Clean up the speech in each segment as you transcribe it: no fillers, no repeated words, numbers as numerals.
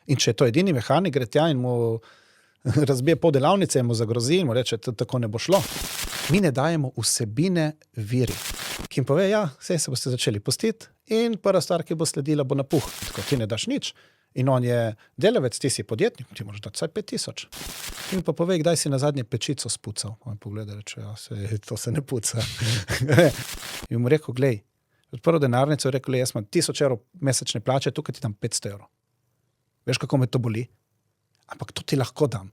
In če je to edini mehanik, gre tja in mu razbije pol delavnice in mu zagrozi in mu reče, tako ne bo šlo. Mi ne dajemo vsebine viri, ki jim pove, ja, saj se boste začeli postiti in prva stvar, ki bo sledila, bo napuh. Tako ti ne daš nič. In on je delavec, ti si podjetnik, ti moraš dati vsaj 5000. In pa pove, kdaj si nazadnje pečico spucal. On pogleda, reče, ja, to se ne puca. In mu rekel, glej, odprl denarnico, rekel, jaz imam 1000 evrov mesečne plače, tukaj ti dam 500 evrov. Veš, kako me to boli? Ampak to ti lahko dam.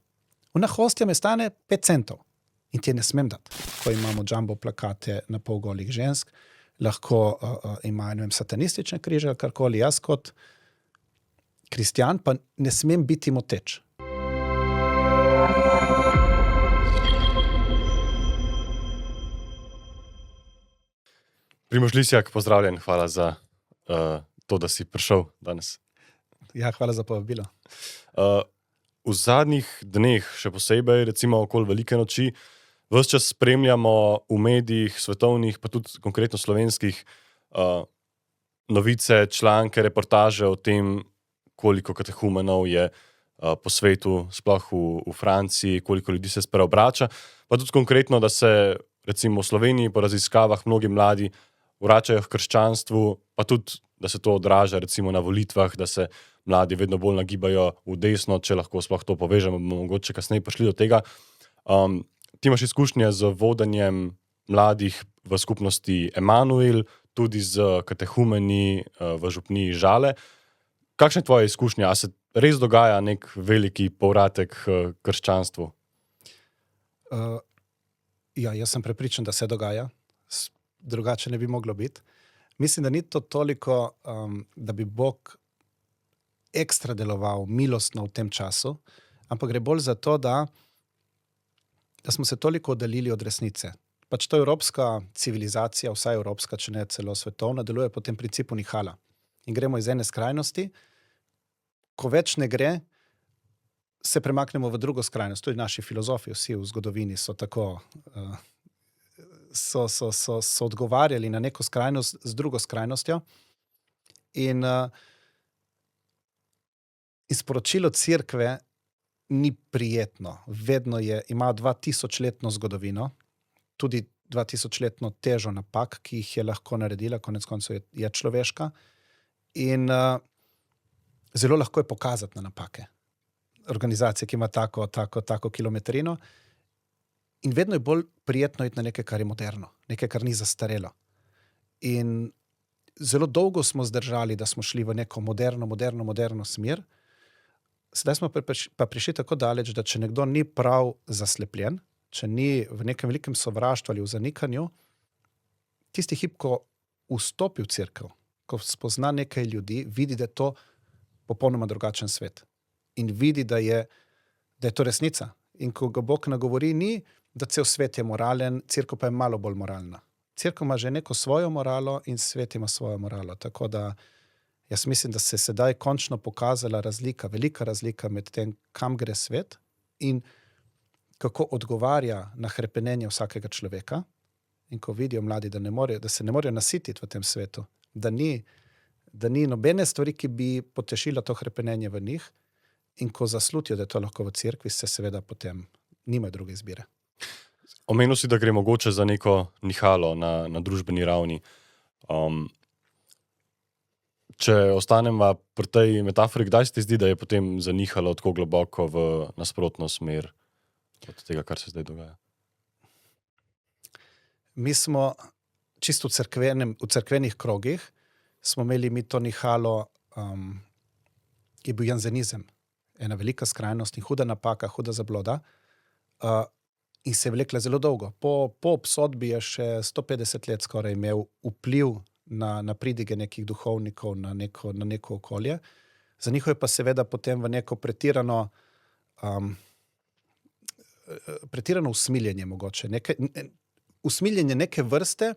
Ona hostja me stane 5 centov in ti je ne smem dati. Ko imamo jumbo plakate na pol golih žensk, lahko imajo, ne vem, satanistične križe ali karkoli. Jaz kot kristjan pa ne smem biti moteč. Primož Lisjak, pozdravljen, hvala za to, da si prišel danes. Ja, hvala za povabilo. V zadnjih dneh, še posebej, recimo okoli velike noči, ves čas spremljamo v medijih, svetovnih, pa tudi konkretno slovenskih, novice, članke, reportaže o tem, koliko katehumenov je po svetu, sploh v Franciji, koliko ljudi se spreobrača, pa tudi konkretno, da se recimo v Sloveniji po raziskavah mnogi mladi vračajo k krščanstvu, pa tudi, da se to odraža recimo na volitvah, da se mladi vedno bolj nagibajo v desno, če lahko sploh to povežemo, bomo mogoče kasneje prišli do tega. Ti imaš izkušnje z vodenjem mladih v skupnosti Emanuel, tudi z katehumeni v župniji Žale. Kakšna je tvoja izkušnja? A se res dogaja nek veliki povratek k krščanstvu? Ja, jaz sem prepričan, da se dogaja. Drugače ne bi moglo biti. Mislim, da ni to toliko, da bi Bog ekstra deloval milostno v tem času, ampak gre bolj za to, da smo se toliko oddaljili od resnice. Pač to evropska civilizacija, vsaj evropska, če ne celo svetovna, deluje po tem principu nihala. In gremo iz ene skrajnosti, ko več ne gre, se premaknemo v drugo skrajnost. Tudi naši filozofi, vsi v zgodovini so tako so odgovarjali na neko skrajnost z drugo skrajnostjo. In sporočilo cerkve ni prijetno. Vedno ima 2000-letno zgodovino, tudi 2000-letno težo napak, ki jih je lahko naredila, konec koncev je človeška. In zelo lahko je pokazati na napake. Organizacija, ki ima tako kilometrino. In vedno je bolj prijetno iti na nekaj, kar je moderno, nekaj, kar ni zastarelo. In zelo dolgo smo zdržali, da smo šli v neko moderno smer. Sedaj smo pa prišli tako daleč, da če nekdo ni prav zaslepljen, če ni v nekem velikem sovraštvu ali v zanikanju, tisti hip, ko vstopi v cerkev, ko spozna nekaj ljudi, vidi, da je to popolnoma drugačen svet. In vidi, da je to resnica. In ko ga Bog nagovori, ni, da cel svet je moralen, cerkev pa je malo bolj moralna. Cerkev ima že neko svojo moralo in svet ima svojo moralo. Tako da jaz mislim, da se sedaj končno pokazala velika razlika med tem, kam gre svet in kako odgovarja na hrepenenje vsakega človeka. In ko vidijo mladi, da se ne morejo nasititi v tem svetu, da ni nobene stvari, ki bi potešila to hrepenenje v njih, in ko zaslutijo, da je to lahko v cerkvi, se seveda potem nima druge izbire. Omenil si, da gre mogoče za neko nihalo na družbeni ravni. Če ostanemo pri tej metafori, kdaj se ti zdi, da je potem zanihalo tako globoko v nasprotno smer od tega, kar se zdaj dogaja? Mi smo čisto v cerkvenih krogih smo imeli mi to nihalo, je bil janzenizem. Ena velika skrajnost in huda napaka, huda zabloda. In se je vlekla zelo dolgo. Po obsodbi je še 150 let skoraj imel vpliv na pridige nekih duhovnikov, na neko okolje. Za njih je pa seveda potem v neko pretirano usmiljenje mogoče. Usmiljenje neke vrste,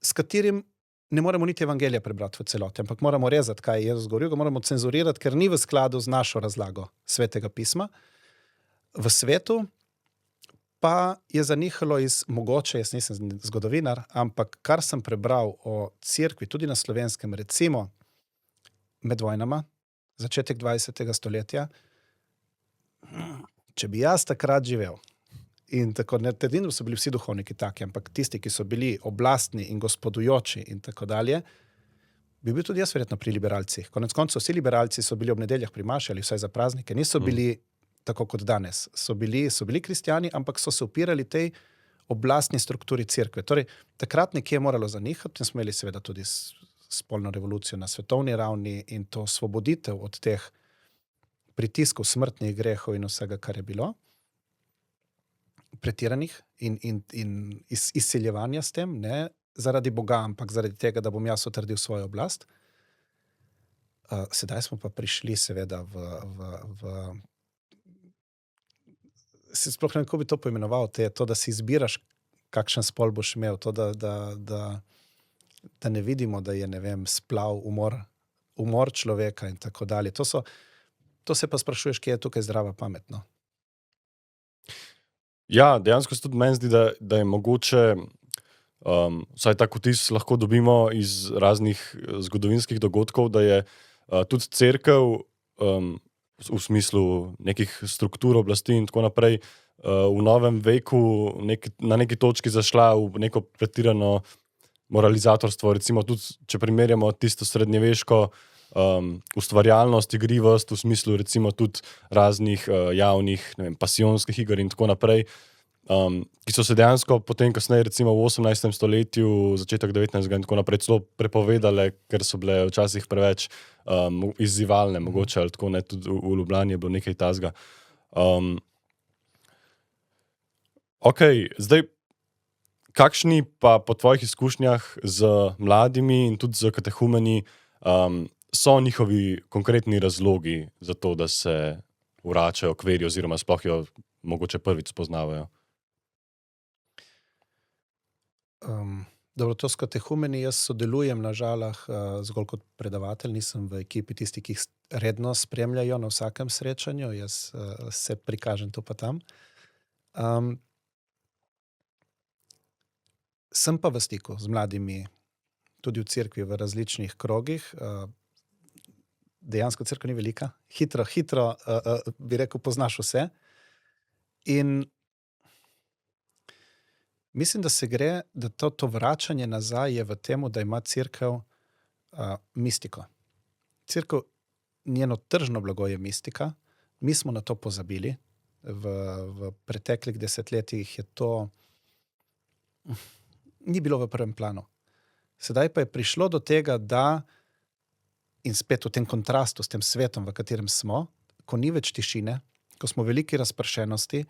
s katerim ne moremo niti evangelija prebrati v celoti, ampak moramo rezati, kaj je Jezus govoril, ga moramo cenzurirati, ker ni v skladu z našo razlago Svetega pisma. V svetu pa je zanihalo mogoče, jaz nisem zgodovinar, ampak kar sem prebral o cerkvi, tudi na Slovenskem, recimo med vojnama, začetek 20. stoletja, če bi jaz takrat živel, in tako, ne trdim, da so bili vsi duhovniki taki, ampak tisti, ki so bili oblastni in gospodujoči in tako dalje, bi bil tudi jaz verjetno pri liberalcih. Konec koncev, vsi liberalci so bili ob nedeljah pri maši ali vsaj za praznike, niso bili tako kot danes. So bili kristjani, ampak so se upirali tej oblastni strukturi cerkve. Torej, takrat nekje je moralo zanihati, in smo imeli seveda tudi spolno revolucijo na svetovni ravni in to svoboditev od teh pritiskov, smrtnih grehov in vsega, kar je bilo, pretiranih in izsiljevanja s tem, ne zaradi Boga, ampak zaradi tega, da bom jaz utrdil svojo oblast. Sedaj smo pa prišli seveda sploh ne vem, kako bi to poimenoval, to, da si izbiraš, kakšen spol boš imel, to, da ne vidimo, da je, ne vem, splav, umor človeka in tako dalje. To se pa sprašuješ, kje je tukaj zdrava pamet, no? Ja, dejansko se tudi meni zdi, da je mogoče, vsaj tak vtis lahko dobimo iz raznih zgodovinskih dogodkov, da je tudi cerkev v smislu nekih struktur oblasti in tako naprej v novem veku na neki točki zašla v neko pretirano moralizatorstvo. Recimo tudi, če primerjamo tisto srednjeveško ustvarjalnost, igrivost, v smislu recimo tudi raznih javnih, ne vem, pasijonskih iger in tako naprej, ki so se dejansko potem kasneje recimo v 18. stoletju, začetek 19. in tako naprej celo prepovedale, ker so bile včasih preveč izzivalne, mogoče, ali tako, ne, tudi v Ljubljani je bilo nekaj tazga. Zdaj, kakšni pa po tvojih izkušnjah z mladimi in tudi z katehumeni so njihovi konkretni razlogi za to, da se vračajo k veri oziroma sploh jo mogoče prvič spoznavajo? Dobro, to s katehumeni jaz sodelujem na Žalah zgolj kot predavatelj, nisem v ekipi tisti, ki jih redno spremljajo na vsakem srečanju, jaz se prikažem tu pa tam. Sem pa v stiku z mladimi, tudi v cerkvi, v različnih krogih. Dejansko cerkev ni velika, hitro, bi rekel, poznaš vse. In mislim, da se gre, da to vračanje nazaj je v temu, da ima cerkev mistiko. Cerkev, njeno tržno blago je mistika, mi smo na to pozabili. V preteklih desetletjih je to ni bilo v prvem planu. Sedaj pa je prišlo do tega, da in spet v tem kontrastu s tem svetom, v katerem smo, ko ni več tišine, ko smo v veliki razpršenosti,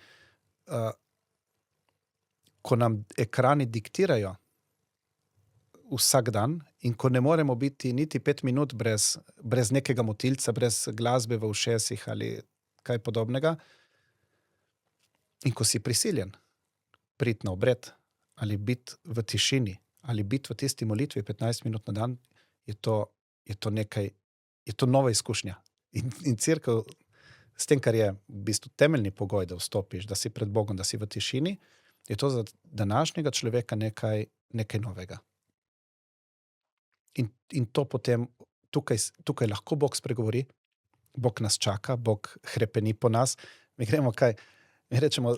ko nam ekrani diktirajo vsak dan in ko ne moremo biti niti 5 minut brez nekega motilca, brez glasbe v ušesih ali kaj podobnega. In ko si prisiljen priti na obred ali biti v tišini ali biti v tisti molitvi 15 minut na dan, je to nekaj, je to nova izkušnja. In cerkev s tem, kar je v bistvu temeljni pogoj, da vstopiš, da si pred Bogom, da si v tišini, je to za današnjega človeka nekaj novega. In to potem tukaj lahko Bog spregovori, Bog nas čaka, Bog hrepeni po nas. Mi rečemo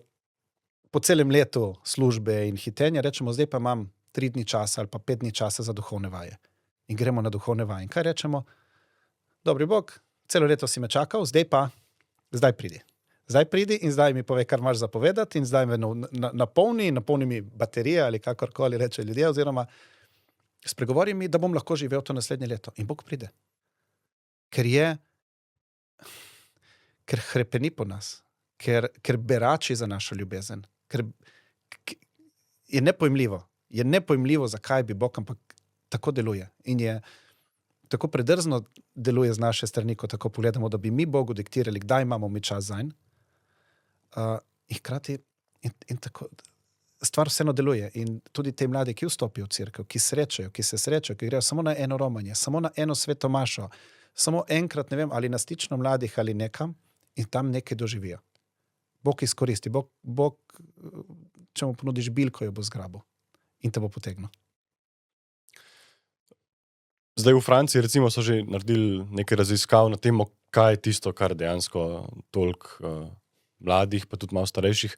po celem letu službe in hitenja, rečemo, zdaj pa imam 3 dni časa ali pa 5 dni časa za duhovne vaje. In gremo na duhovne vaje. In kaj rečemo? Dobri Bog, celo leto si me čakal, zdaj pridi. Zdaj pridi in zdaj mi povej, kar imaš za povedati in zdaj me napolni mi baterije ali kakorkoli reče ljudje, oziroma spregovori mi, da bom lahko živel to naslednje leto. In Bog pride. Ker hrepeni po nas, ker berači za našo ljubezen, ker je nepojmljivo, zakaj bi Bog, ampak tako deluje. In je tako predrzno deluje z naše strani, ko tako pogledamo, da bi mi Bogu diktirali, kdaj imamo mi čas zanj. In hkrati in tako stvar vseeno deluje. In tudi te mlade, ki vstopijo v cerkev, ki se srečajo, ki grejo samo na eno romanje, samo na eno sveto mašo, samo enkrat, ne vem, ali na stično mladih ali nekam, in tam nekaj doživijo. Bog izkoristi, Bog, če mu ponudiš bilko, jo bo zgrabil in te bo potegnil. zdaj v Franciji recimo so že naredili nekaj raziskav na temo, kaj je tisto, kar dejansko toliko mladih, pa tudi malo starejših,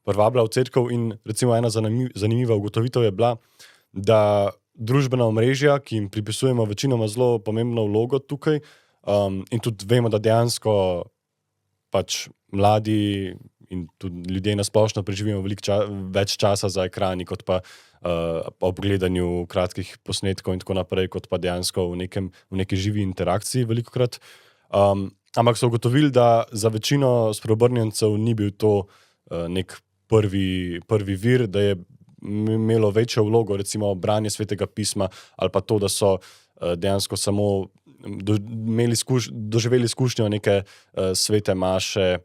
privablja v cerkev in recimo ena zanimiva ugotovitev je bila, da družbena omrežja, ki jim pripisujemo večinoma zelo pomembno vlogo tukaj, in tudi vemo, da dejansko pač mladi in tudi ljudje nasplošno preživimo več časa za ekrani, kot pa ob gledanju kratkih posnetkov in tako naprej, kot pa dejansko v neki živi interakciji velikokrat. Ampak so ugotovili, da za večino spreobrnjencev ni bil to nek prvi vir, da je imelo večjo vlogo recimo branje Svetega pisma ali pa to, da so dejansko samo doživeli izkušnjo neke svete maše,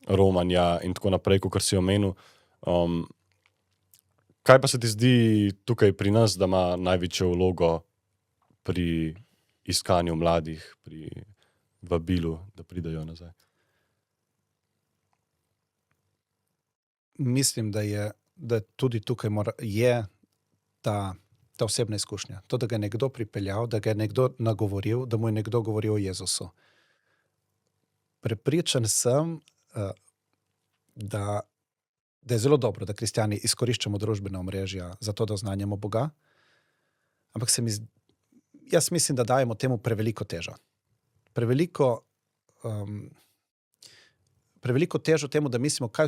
romanja in tako naprej, kot si omenil. Kaj pa se ti zdi tukaj pri nas, da ima največjo vlogo pri iskanju mladih, pri vabilu, da pridejo nazaj? Mislim, da tudi tukaj je ta osebna izkušnja. To, da ga je nekdo pripeljal, da ga je nekdo nagovoril, da mu je nekdo govoril o Jezusu. Prepričan sem, da je zelo dobro, da kristjani izkoriščamo družbena omrežja za to, da oznanjamo Boga, ampak jaz mislim, da dajemo temu preveliko težo. Preveliko težo temu, da mislimo, kaj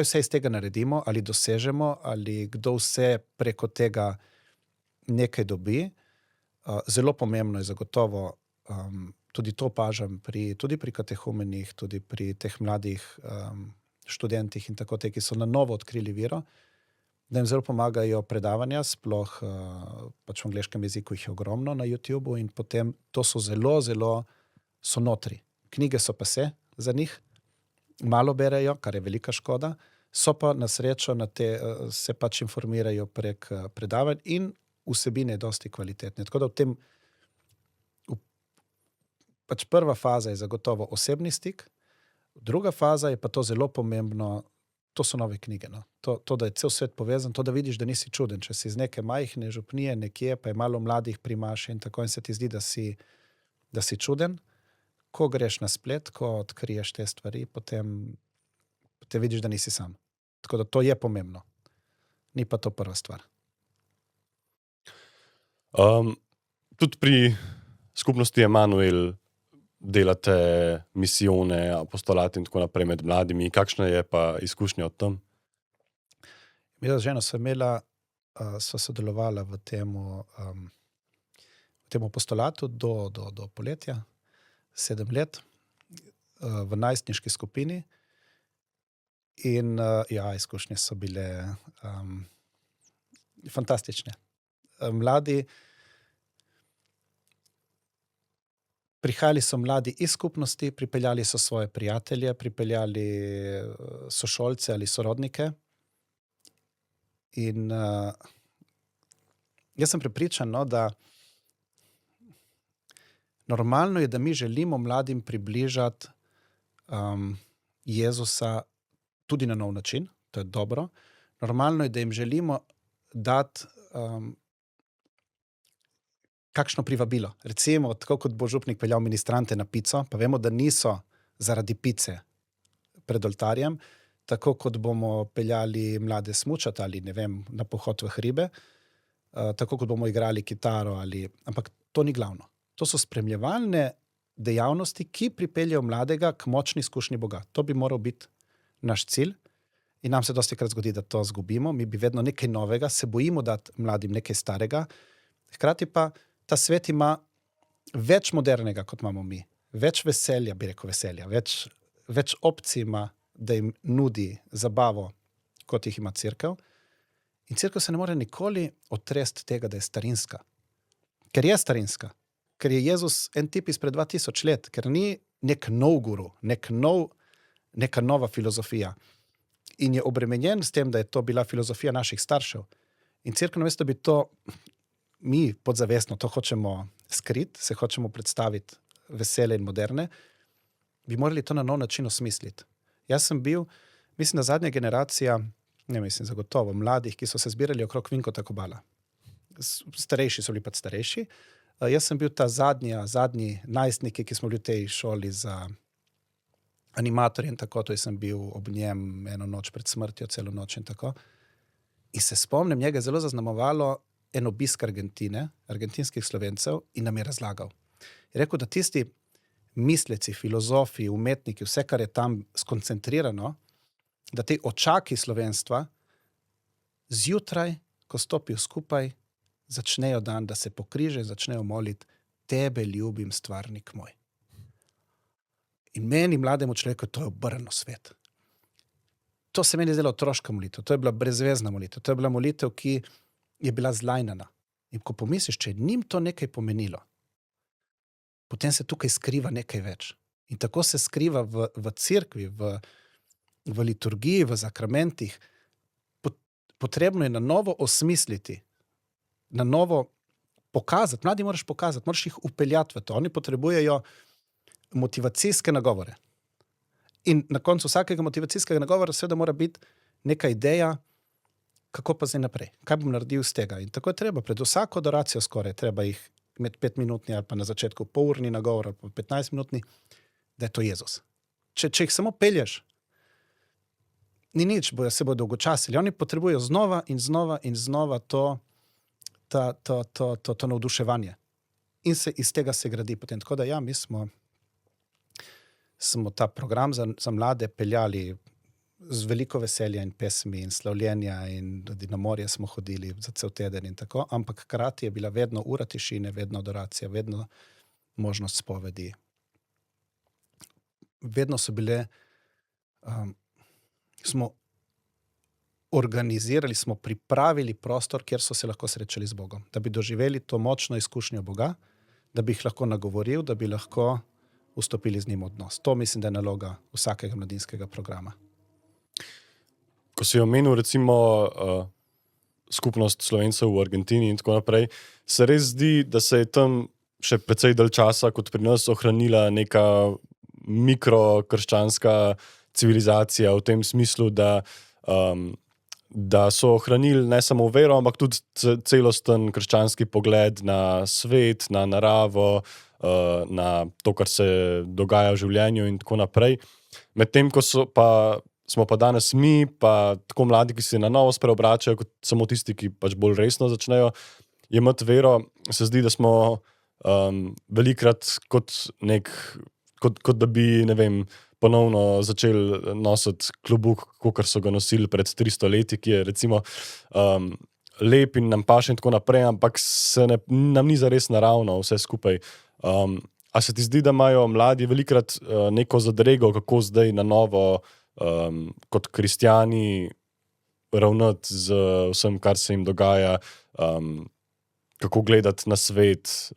vse iz tega naredimo, ali dosežemo, ali kdo vse preko tega nekaj dobi. Zelo pomembno je zagotovo, tudi to opažam tudi pri katehumenih, tudi pri teh mladih študentih in tako te, ki so na novo odkrili vero, da jim zelo pomagajo predavanja, sploh pač v angleškem jeziku jih je ogromno na YouTubeu in potem to so zelo so notri. Knjige so pa za njih, malo berejo, kar je velika škoda, so pa na srečo se pač informirajo prek predavanj in vsebine je dosti kvalitetne. Tako da pač prva faza je zagotovo osebni stik, druga faza je pa to zelo pomembno, to so nove knjige. No? To, da je cel svet povezan, to, da vidiš, da nisi čuden. Če si iz neke majhne župnije nekje, pa je malo mladih pri maši in tako in se ti zdi, da si čuden, ko greš na splet, ko odkriješ te stvari, potem te vidiš, da nisi sam. Tako da to je pomembno. Ni pa to prva stvar. Tudi pri skupnosti Emanuel delate misijone, apostolate in tako naprej med mladimi. Kakšna je pa izkušnja od tam? Mi z ženo sva sodelovala v tem apostolatu do poletja, 7 let, v najstniški skupini. In izkušnje so bile fantastične. Mladi, prihajali so mladi iz skupnosti, pripeljali so svoje prijatelje, pripeljali sošolce ali sorodnike. In jaz sem prepričan, da normalno je, da mi želimo mladim približati Jezusa tudi na nov način, to je dobro. Normalno je, da jim želimo dati kakšno privabilo. Recimo, tako kot bo župnik peljal ministrante na pico, pa vemo, da niso zaradi pice pred oltarjem, tako kot bomo peljali mlade smučati ali ne vem, na pohod v hribe, tako kot bomo igrali kitaro ampak to ni glavno. To so spremljevalne dejavnosti, ki pripeljejo mladega k močni izkušnji Boga. To bi moral biti naš cilj in nam se dostikrat zgodi, da to zgubimo. Mi bi vedno nekaj novega, se bojimo dati mladim nekaj starega. Hkrati pa ta svet ima več modernega, kot imamo mi. Več veselja, bi rekel veselja. Več opcij ima, da jim nudi zabavo, kot jih ima cerkev. In cerkev se ne more nikoli otresti tega, da je starinska. Ker je starinska. Ker je Jezus en tip izpred 2000 let. Ker ni nek nov guru, neka nova filozofija. In je obremenjen s tem, da je to bila filozofija naših staršev. In cerkev namesto, da bi to mi podzavestno to hočemo skriti, se hočemo predstaviti vesele in moderne, bi morali to na nov način osmisliti. Jaz sem bil, mislim, da zadnja generacija, zagotovo, mladih, ki so se zbirali okrog Vinkota Kobala. starejši so bili pač starejši. Jaz sem bil ta zadnji najstniki, ki smo bili v tej šoli za animatorje in tako, to sem bil ob njem eno noč pred smrtjo, celo noč in tako. In se spomnim, njega je zelo zaznamovalo en obisk Argentine, argentinskih Slovencev in nam je razlagal. Je rekel, da tisti misleci, filozofi, umetniki, vse, kar je tam skoncentrirano, da te očaki slovenstva zjutraj, ko stopijo skupaj, začnejo dan, da se pokriže, začnejo moliti, tebe ljubim, stvarnik moj. In meni, mlademu človeku, to je obrnil svet. To se meni zdelo otroška molitev, to je bila brezvezna molitev, to je bila molitev, ki je bila zlajnana. In ko pomisliš, če njim to nekaj pomenilo, potem se tukaj skriva nekaj več. In tako se skriva v cerkvi, v liturgiji, v zakramentih. Potrebno je na novo osmisliti, na novo pokazati. Mladi moraš pokazati, moraš jih upeljati v to. Oni potrebujejo motivacijske nagovore. In na koncu vsakega motivacijskega nagovora seveda mora biti neka ideja, kako pa zdaj naprej. Kaj bom naredil z tega? In tako je treba. Pred vsako adoracijo skoraj treba jih med 5-minutni ali pa na začetku polurni nagovor ali pa 15-minutni, da je to Jezus. Če jih samo pelješ, ni nič, se bodo dolgočasili. Oni potrebujejo znova in znova in znova to navduševanje. In iz tega se gradi potem. Tako da ja, mi smo ta program za mlade peljali z veliko veselja in pesmi in slavljenja in tudi na morje smo hodili za cel teden in tako, ampak hkrati je bila vedno ura tišine, vedno adoracija, vedno možnost spovedi. Vedno so bile, smo organizirali, smo pripravili prostor, kjer so se lahko srečali z Bogom, da bi doživeli to močno izkušnjo Boga, da bi jih lahko nagovoril, da bi lahko vstopili z njim v odnos. To mislim, da je naloga vsakega mladinskega programa. Ko si omenil recimo skupnost Slovencev v Argentini in tako naprej, se res zdi, da se je tam še precej dalj časa kot pri nas ohranila neka mikrokrščanska civilizacija v tem smislu, da so ohranili ne samo vero, ampak tudi celosten krščanski pogled na svet, na naravo, na to, kar se dogaja v življenju in tako naprej. Medtem, ko smo pa danes mi, pa tako mladi, ki se na novo spreobračajo, kot samo tisti, ki pač bolj resno začnejo jemati vero, se zdi, da smo velikrat kot da bi, ne vem, ponovno začeli nositi klobuk, kakor so ga nosili pred 300 leti, ki je recimo lep in nam paše in tako naprej, ampak nam ni zares naravno vse skupaj. A se ti zdi, da imajo mladi velikrat neko zadrego, kako zdaj na novo kot kristjani ravnati z vsem, kar se jim dogaja, kako gledati na svet,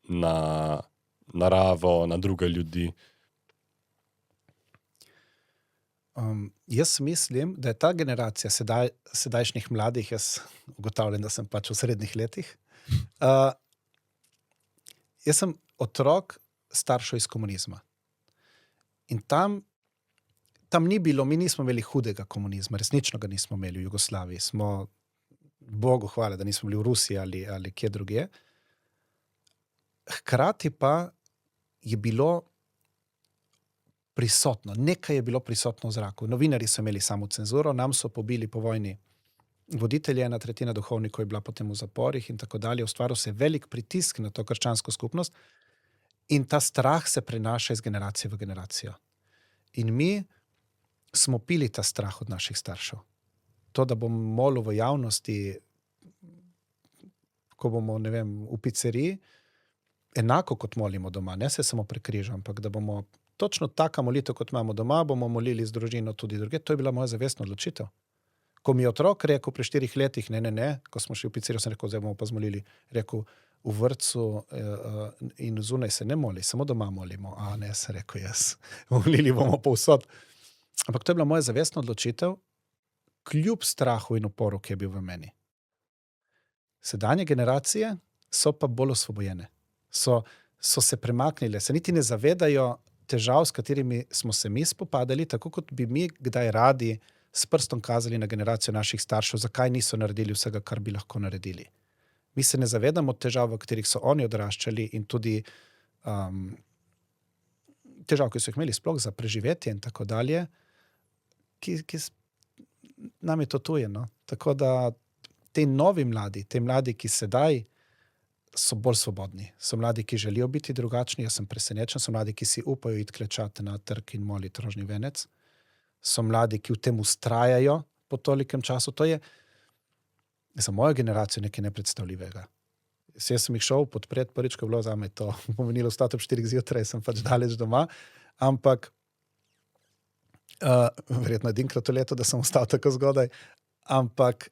na naravo, na druge ljudi? Jaz mislim, da je ta generacija sedajšnjih mladih, jaz ugotavljam, da sem pač v srednjih letih, jaz sem otrok staršev iz komunizma. In tam ni bilo, mi nismo imeli hudega komunizma, resnično ga nismo imeli v Jugoslaviji. Smo, Bogu hvala, da nismo bili v Rusiji ali kje drugje. Hkrati pa je bilo prisotno, nekaj je bilo prisotno v zraku. Novinarji so imeli samo cenzuro, nam so pobili po vojni voditelje, 1/3 duhovnikov je bila potem v zaporih in tako dalje. Ustvaril se velik pritisk na to krščansko skupnost in ta strah se prenaša iz generacije v generacijo. In mi smo pili ta strah od naših staršev. To, da bom molil v javnosti, ko bomo, ne vem, v pizzeriji, enako kot molimo doma, ne se samo prekrižam, ampak da bomo točno taka molitev, kot imamo doma, bomo molili z družino tudi druge. To je bila moja zavestna odločitev. Ko mi je otrok rekel pri 4 letih, ne, ko smo šli v pizzerijo, sem rekel, zdaj bomo pa zmolili. Rekel, v vrtcu in zunaj se ne moli, samo doma molimo. A ne, sem rekel jaz. Molili bomo povsod. Ampak to je bila moja zavestna odločitev, kljub strahu in uporu, ki je bil v meni. Sedanje generacije so pa bolj osvobojene. So se premaknile, se niti ne zavedajo težav, s katerimi smo se mi spopadali, tako kot bi mi kdaj radi s prstom kazali na generacijo naših staršev, zakaj niso naredili vsega, kar bi lahko naredili. Mi se ne zavedamo težav, v katerih so oni odraščali in tudi težav, ki so jih imeli sploh za preživetje in tako dalje, nam je to tuje. No? Tako da te mladi, ki sedaj so bolj svobodni, so mladi, ki želijo biti drugačni, jaz sem presenečen, so mladi, ki si upajo iti klečati na trg in moliti rožni venec, so mladi, ki v tem vztrajajo po tolikem času. To je za mojo generacijo nekaj nepredstavljivega. Jaz sem jih šel podpreti, prvič, ko je bilo zame to pomenilo vstati ob 4 zjutraj, sem pač daleč doma, ampak verjetno edinkrat v letu, da sem vstal tako zgodaj, ampak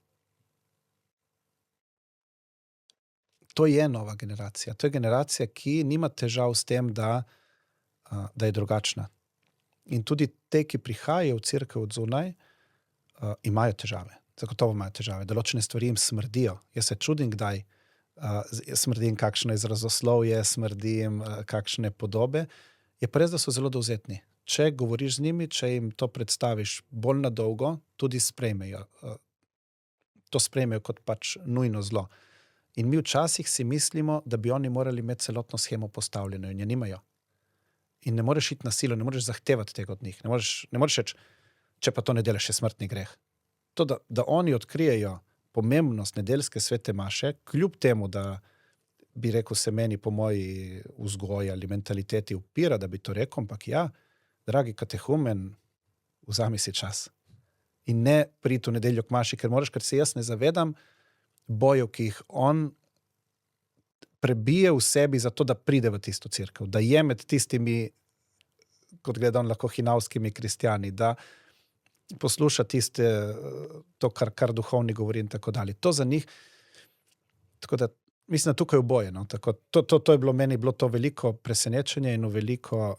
to je nova generacija. To je generacija, ki nima težav s tem, da je drugačna. In tudi te, ki prihajajo v cerkev od zunaj, imajo težave. Zagotovo imajo težave. Določene stvari jim smrdijo. Jaz se čudim, kdaj smrdim kakšno izrazoslovje, smrdim kakšne podobe. Je pa res, da so zelo dovzetni. Če govoriš z njimi, če jim to predstaviš bolj na dolgo, tudi sprejmejo. To sprejmejo kot pač nujno zlo. In mi včasih si mislimo, da bi oni morali imeti celotno shemo postavljeno in je nimajo. In ne moreš iti na silo, ne moreš zahtevati tega od njih. Ne moreš reči, če pa to ne delaš, je smrtni greh. To, da oni odkrijejo pomembnost nedeljske svete maše, kljub temu, da bi rekel se meni po moji vzgoji ali mentaliteti upira, da bi to rekel, ampak ja, dragi katehumen, vzami si čas. In ne priti v nedeljo k maši, ker se jaz ne zavedam bojev, ki jih on prebije v sebi za to, da pride v tisto cerkev, da je med tistimi, kot gledam, lahko hinavskimi kristjani, da posluša to, kar duhovni govori in tako dalje. To za njih, tako da mislim, da tukaj oboje. No? To je bilo meni to veliko presenečenje in veliko,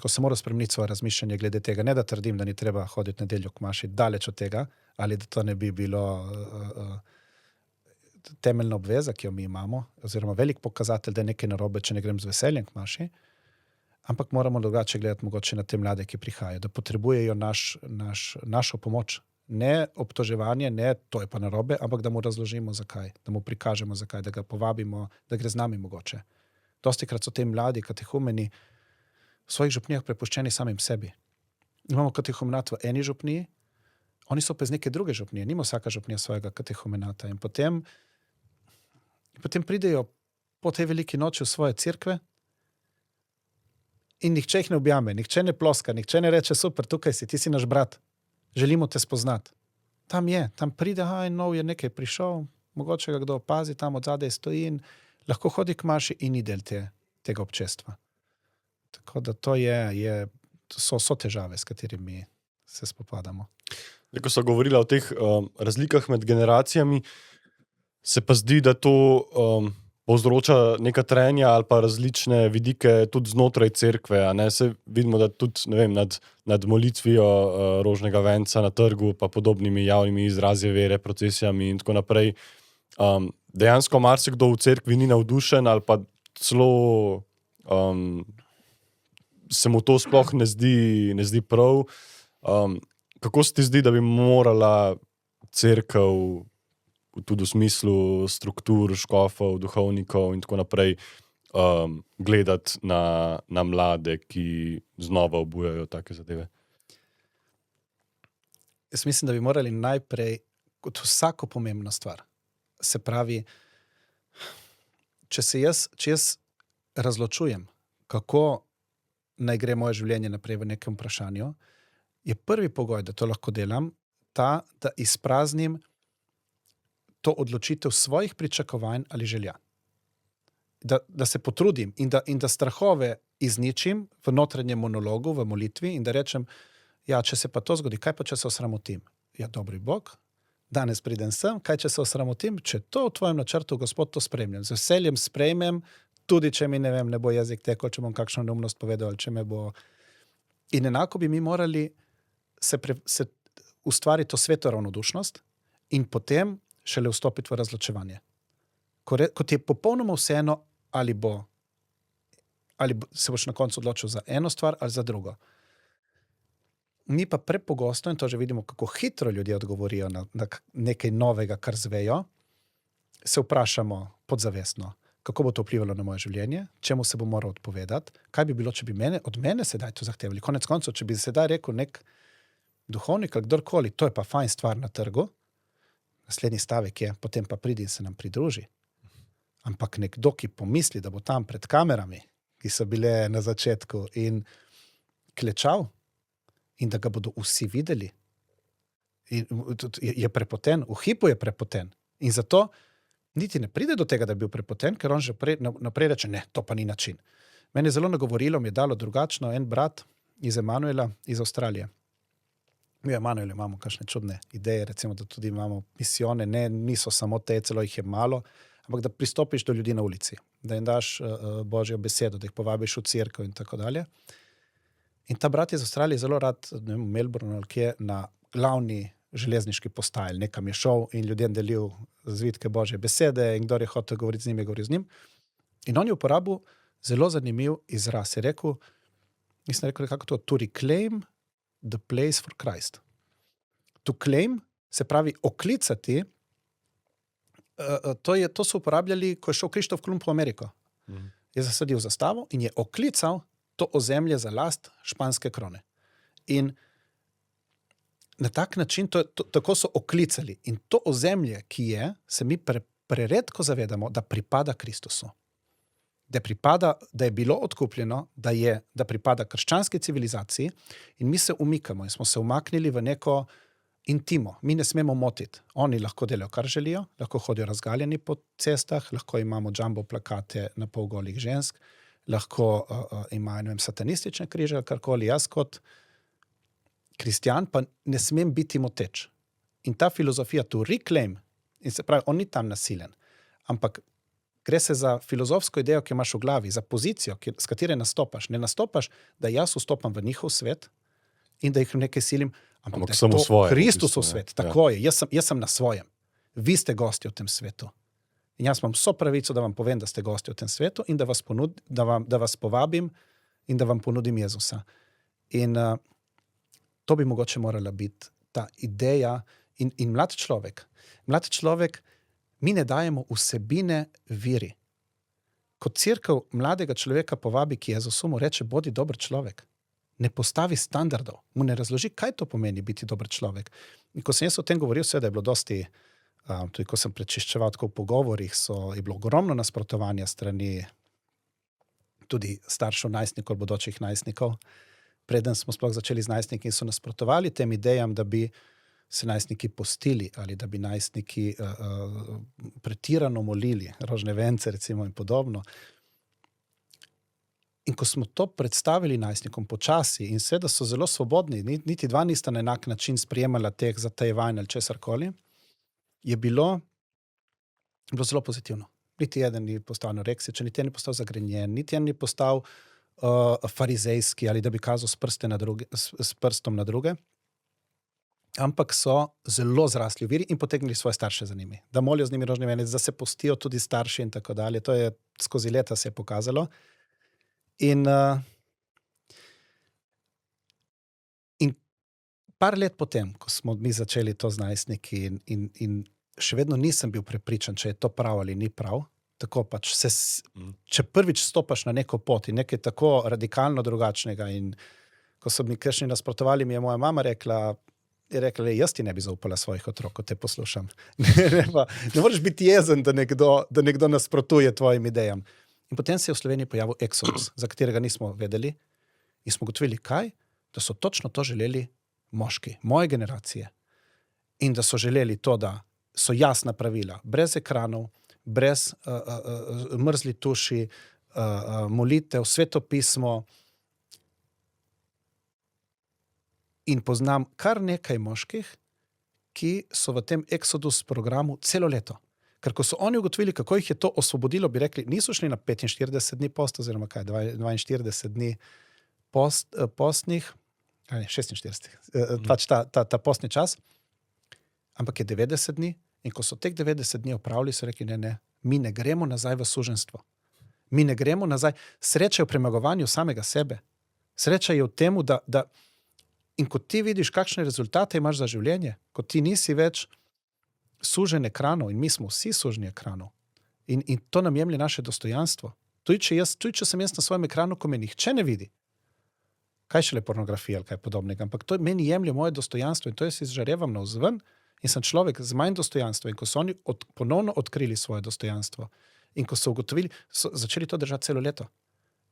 ko se mora spremeniti svoje razmišljanje glede tega. Ne, da trdim, da ni treba hoditi nedeljo k maši, daleč od tega, ali da to ne bi bilo temeljna obveza, ki jo mi imamo, oziroma velik pokazatelj, da je nekaj narobe, če ne grem z veseljem k maši, ampak moramo drugače gledati mogoče na te mlade, ki prihajajo, da potrebujejo našo pomoč. Ne obtoževanje, ne to je pa narobe, ampak da mu razložimo zakaj, da mu prikažemo zakaj, da ga povabimo, da gre z nami mogoče. Dostikrat so te mladi katehumeni v svojih župnijah prepuščeni samim sebi. Imamo katehumenat v eni župniji, oni so pa iz neke druge župnije, nima vsaka župnija svojega katehumenata in potem pridejo po tej veliki noči v svoje cerkve in nihče jih ne objame, nihče ne ploska, nihče ne reče, super, tukaj si, ti si naš brat, želimo te spoznati. Tam pride, in nov je nekaj prišel, mogoče ga kdo opazi, tam od zadaj stoji in lahko hodi k maši in ni del tega občestva. Tako da to so težave, s katerimi se spopadamo. Ko so govorila o teh razlikah med generacijami, se pa zdi, da to povzroča neka trenja ali pa različne vidike tudi znotraj cerkve. A ne? Se vidimo, da tudi nad molitvijo rožnega venca na trgu pa podobnimi javnimi izrazi vere, procesijami in tako naprej. Dejansko marsikdo v cerkvi ni navdušen ali pa celo se mu to sploh ne zdi prav. Kako se ti zdi, da bi morala cerkev tudi v smislu struktur, škofov, duhovnikov in tako naprej gledati na mlade, ki znova obujajo take zadeve? Jaz mislim, da bi morali najprej kot vsako pomembno stvar. Se pravi, če jaz razločujem, kako naj gre moje življenje naprej v nekem vprašanju, je prvi pogoj, da to lahko delam, da izpraznim to odločitev svojih pričakovanj ali želja. Da se potrudim in da strahove izničim v notranjem monologu, v molitvi in da rečem, ja, če se pa to zgodi, kaj pa če se osramotim? Ja, dobri Bog, danes pridem sem, kaj če se osramotim? Če to v tvojem načrtu, Gospod, to spremljam. Z veseljem sprejmem, tudi če mi, ne bo jezik tekel, če bom kakšno neumnost povedal, ali če me bo... In enako bi mi morali se ustvariti to sveto ravnodušnost in potem šele vstopiti v razločevanje. Kot je popolnoma vseeno, ali se boš na koncu odločil za eno stvar ali za drugo. Mi pa prepogosto, in to že vidimo, kako hitro ljudje odgovorijo na nekaj novega, kar zvejo, se vprašamo podzavestno, kako bo to vplivalo na moje življenje, čemu se bo moral odpovedati, kaj bi bilo, če bi od mene sedaj to zahtevali. Konec koncev, če bi sedaj rekel nek duhovnik ali kdorkoli, to je pa fajn stvar na trgu, naslednji stavek je, potem pa pridi in se nam pridruži. Ampak nekdo, ki pomisli, da bo tam pred kamerami, ki so bile na začetku, in klečal, in da ga bodo vsi videli, in je prepoten, v hipu je prepoten. In zato niti ne pride do tega, da bi bil prepoten, ker on že naprej reče, ne, to pa ni način. Mene je zelo nagovorilo, mi je dalo drugačno en brat iz Emanuela, iz Avstralije. Mi v Emanuelu imamo kakšne čudne ideje, recimo, da tudi imamo misijone, niso samo te, celo jih je malo, ampak da pristopiš do ljudi na ulici, da jim daš Božjo besedo, da jih povabiš v cerkev in tako dalje. In ta brat iz Avstralije zelo rad, ne vem, v Melbourneu, ki je na glavni železniški postaji, nekam je šel in ljudem delil zvitke Božje besede in kdor je hotel govoriti z njim, je govoril z njim. In on je uporabil zelo zanimiv izraz. Je rekel, mislim, kako to, to reclaim the place for Christ. To claim, se pravi oklicati, to so uporabljali, ko je šel Krištof Kolumb v Ameriko. Je zasadil zastavo in je oklical to ozemlje za last španske krone. In na tak način, tako so oklicali. In to ozemlje, ki je, se mi preredko zavedamo, da pripada Kristusu. Da je bilo odkupljeno, da pripada krščanski civilizaciji in mi se umikamo in smo se umaknili v neko intimo. Mi ne smemo motiti. Oni lahko delajo, kar želijo, lahko hodijo razgaljeni po cestah, lahko imamo jumbo plakate na pol golih žensk, lahko imajo, ne vem, satanistične križe ali karkoli. Jaz kot kristjan pa ne smem biti moteč. In ta filozofija, to reclaim, in se pravi, on ni tam nasilen, ampak gre se za filozofsko idejo, ki imaš v glavi, za pozicijo, s katere nastopaš. Ne nastopaš, da jaz vstopam v njihov svet in da jih nekaj silim, ampak da je to svoje, Kristusov svet. Tako je, jaz sem na svojem. Vi ste gosti v tem svetu. In jaz imam vso pravico, da vam povem, da ste gosti v tem svetu in da vas povabim in da vam ponudim Jezusa. In to bi mogoče morala biti ta ideja in mlad človek, mi ne dajemo vsebine viri. Kot cerkev mladega človeka povabi k Jezusu, mu reče, bodi dober človek. Ne postavi standardov, mu ne razloži, kaj to pomeni biti dober človek. In ko sem jaz o tem govoril, seveda je bilo dosti, tudi ko sem prečiščeval tako v pogovorih, je bilo ogromno nasprotovanja strani tudi staršev najstnikov, bodočih najstnikov. Preden smo sploh začeli z najstniki in so nasprotovali tem idejam, da bi se najstniki postili ali da bi najstniki pretirano molili, rožne vence recimo in podobno. In ko smo to predstavili najstnikom počasi in seveda so zelo svobodni, niti dva nista na enak način sprejemala teh zatajevanj ali česarkoli, je bilo zelo pozitivno. Niti eden ni postal anoreksičen, niti eden ni postal zagrenjen, niti eden ni postal farizejski ali da bi kazal s prstom na druge, ampak so zelo zrasli v viri in potegnili svoje starše za njimi, da molijo z njimi rožne vence, da se postijo tudi starši in tako dalje. To je skozi leta se je pokazalo. In par let potem, ko smo mi začeli to z najstniki in še vedno nisem bil prepričan, če je to prav ali ni prav, tako pač če prvič stopaš na neko pot in nekaj tako radikalno drugačnega in ko so mi kakšni nasprotovali, mi je moja mama rekla, jaz ti ne bi zaupala svojih otrok, ko te poslušam. Ne moreš biti jezen, da nekdo nasprotuje tvojim idejam. In potem se je v Sloveniji pojavil Exodus, za katerega nismo vedeli in smo ugotovili, kaj? Da so točno to želeli moški, moje generacije. In da so želeli to, da so jasna pravila, brez ekranov, brez mrzli tuši, molitev, svetopismo. In poznam kar nekaj moških, ki so v tem Exodus programu celo leto. Ker ko so oni ugotovili, kako jih je to osvobodilo, bi rekli, niso šli na 45 dni post, oziroma kaj, 42 dni postnih, 46, pač ta postni čas, ampak je 90 dni in ko so teh 90 dni opravili, so rekli, ne, mi ne gremo nazaj v suženstvo. Mi ne gremo nazaj. Sreča je v premagovanju samega sebe. Sreča je v temu, da in ko ti vidiš, kakšne rezultate imaš za življenje, ko ti nisi več sužen ekranov in mi smo vsi sužni ekranov. In to nam jemlje naše dostojanstvo. Tudi če sem jaz na svojem ekranu, ko me nihče ne vidi, kaj šele pornografija ali kaj podobnega, ampak to meni jemlje moje dostojanstvo in to jaz izžarevam navzven in sem človek z manj dostojanstva. In ko so oni ponovno odkrili svoje dostojanstvo in ko so ugotovili, so začeli to držati celo leto.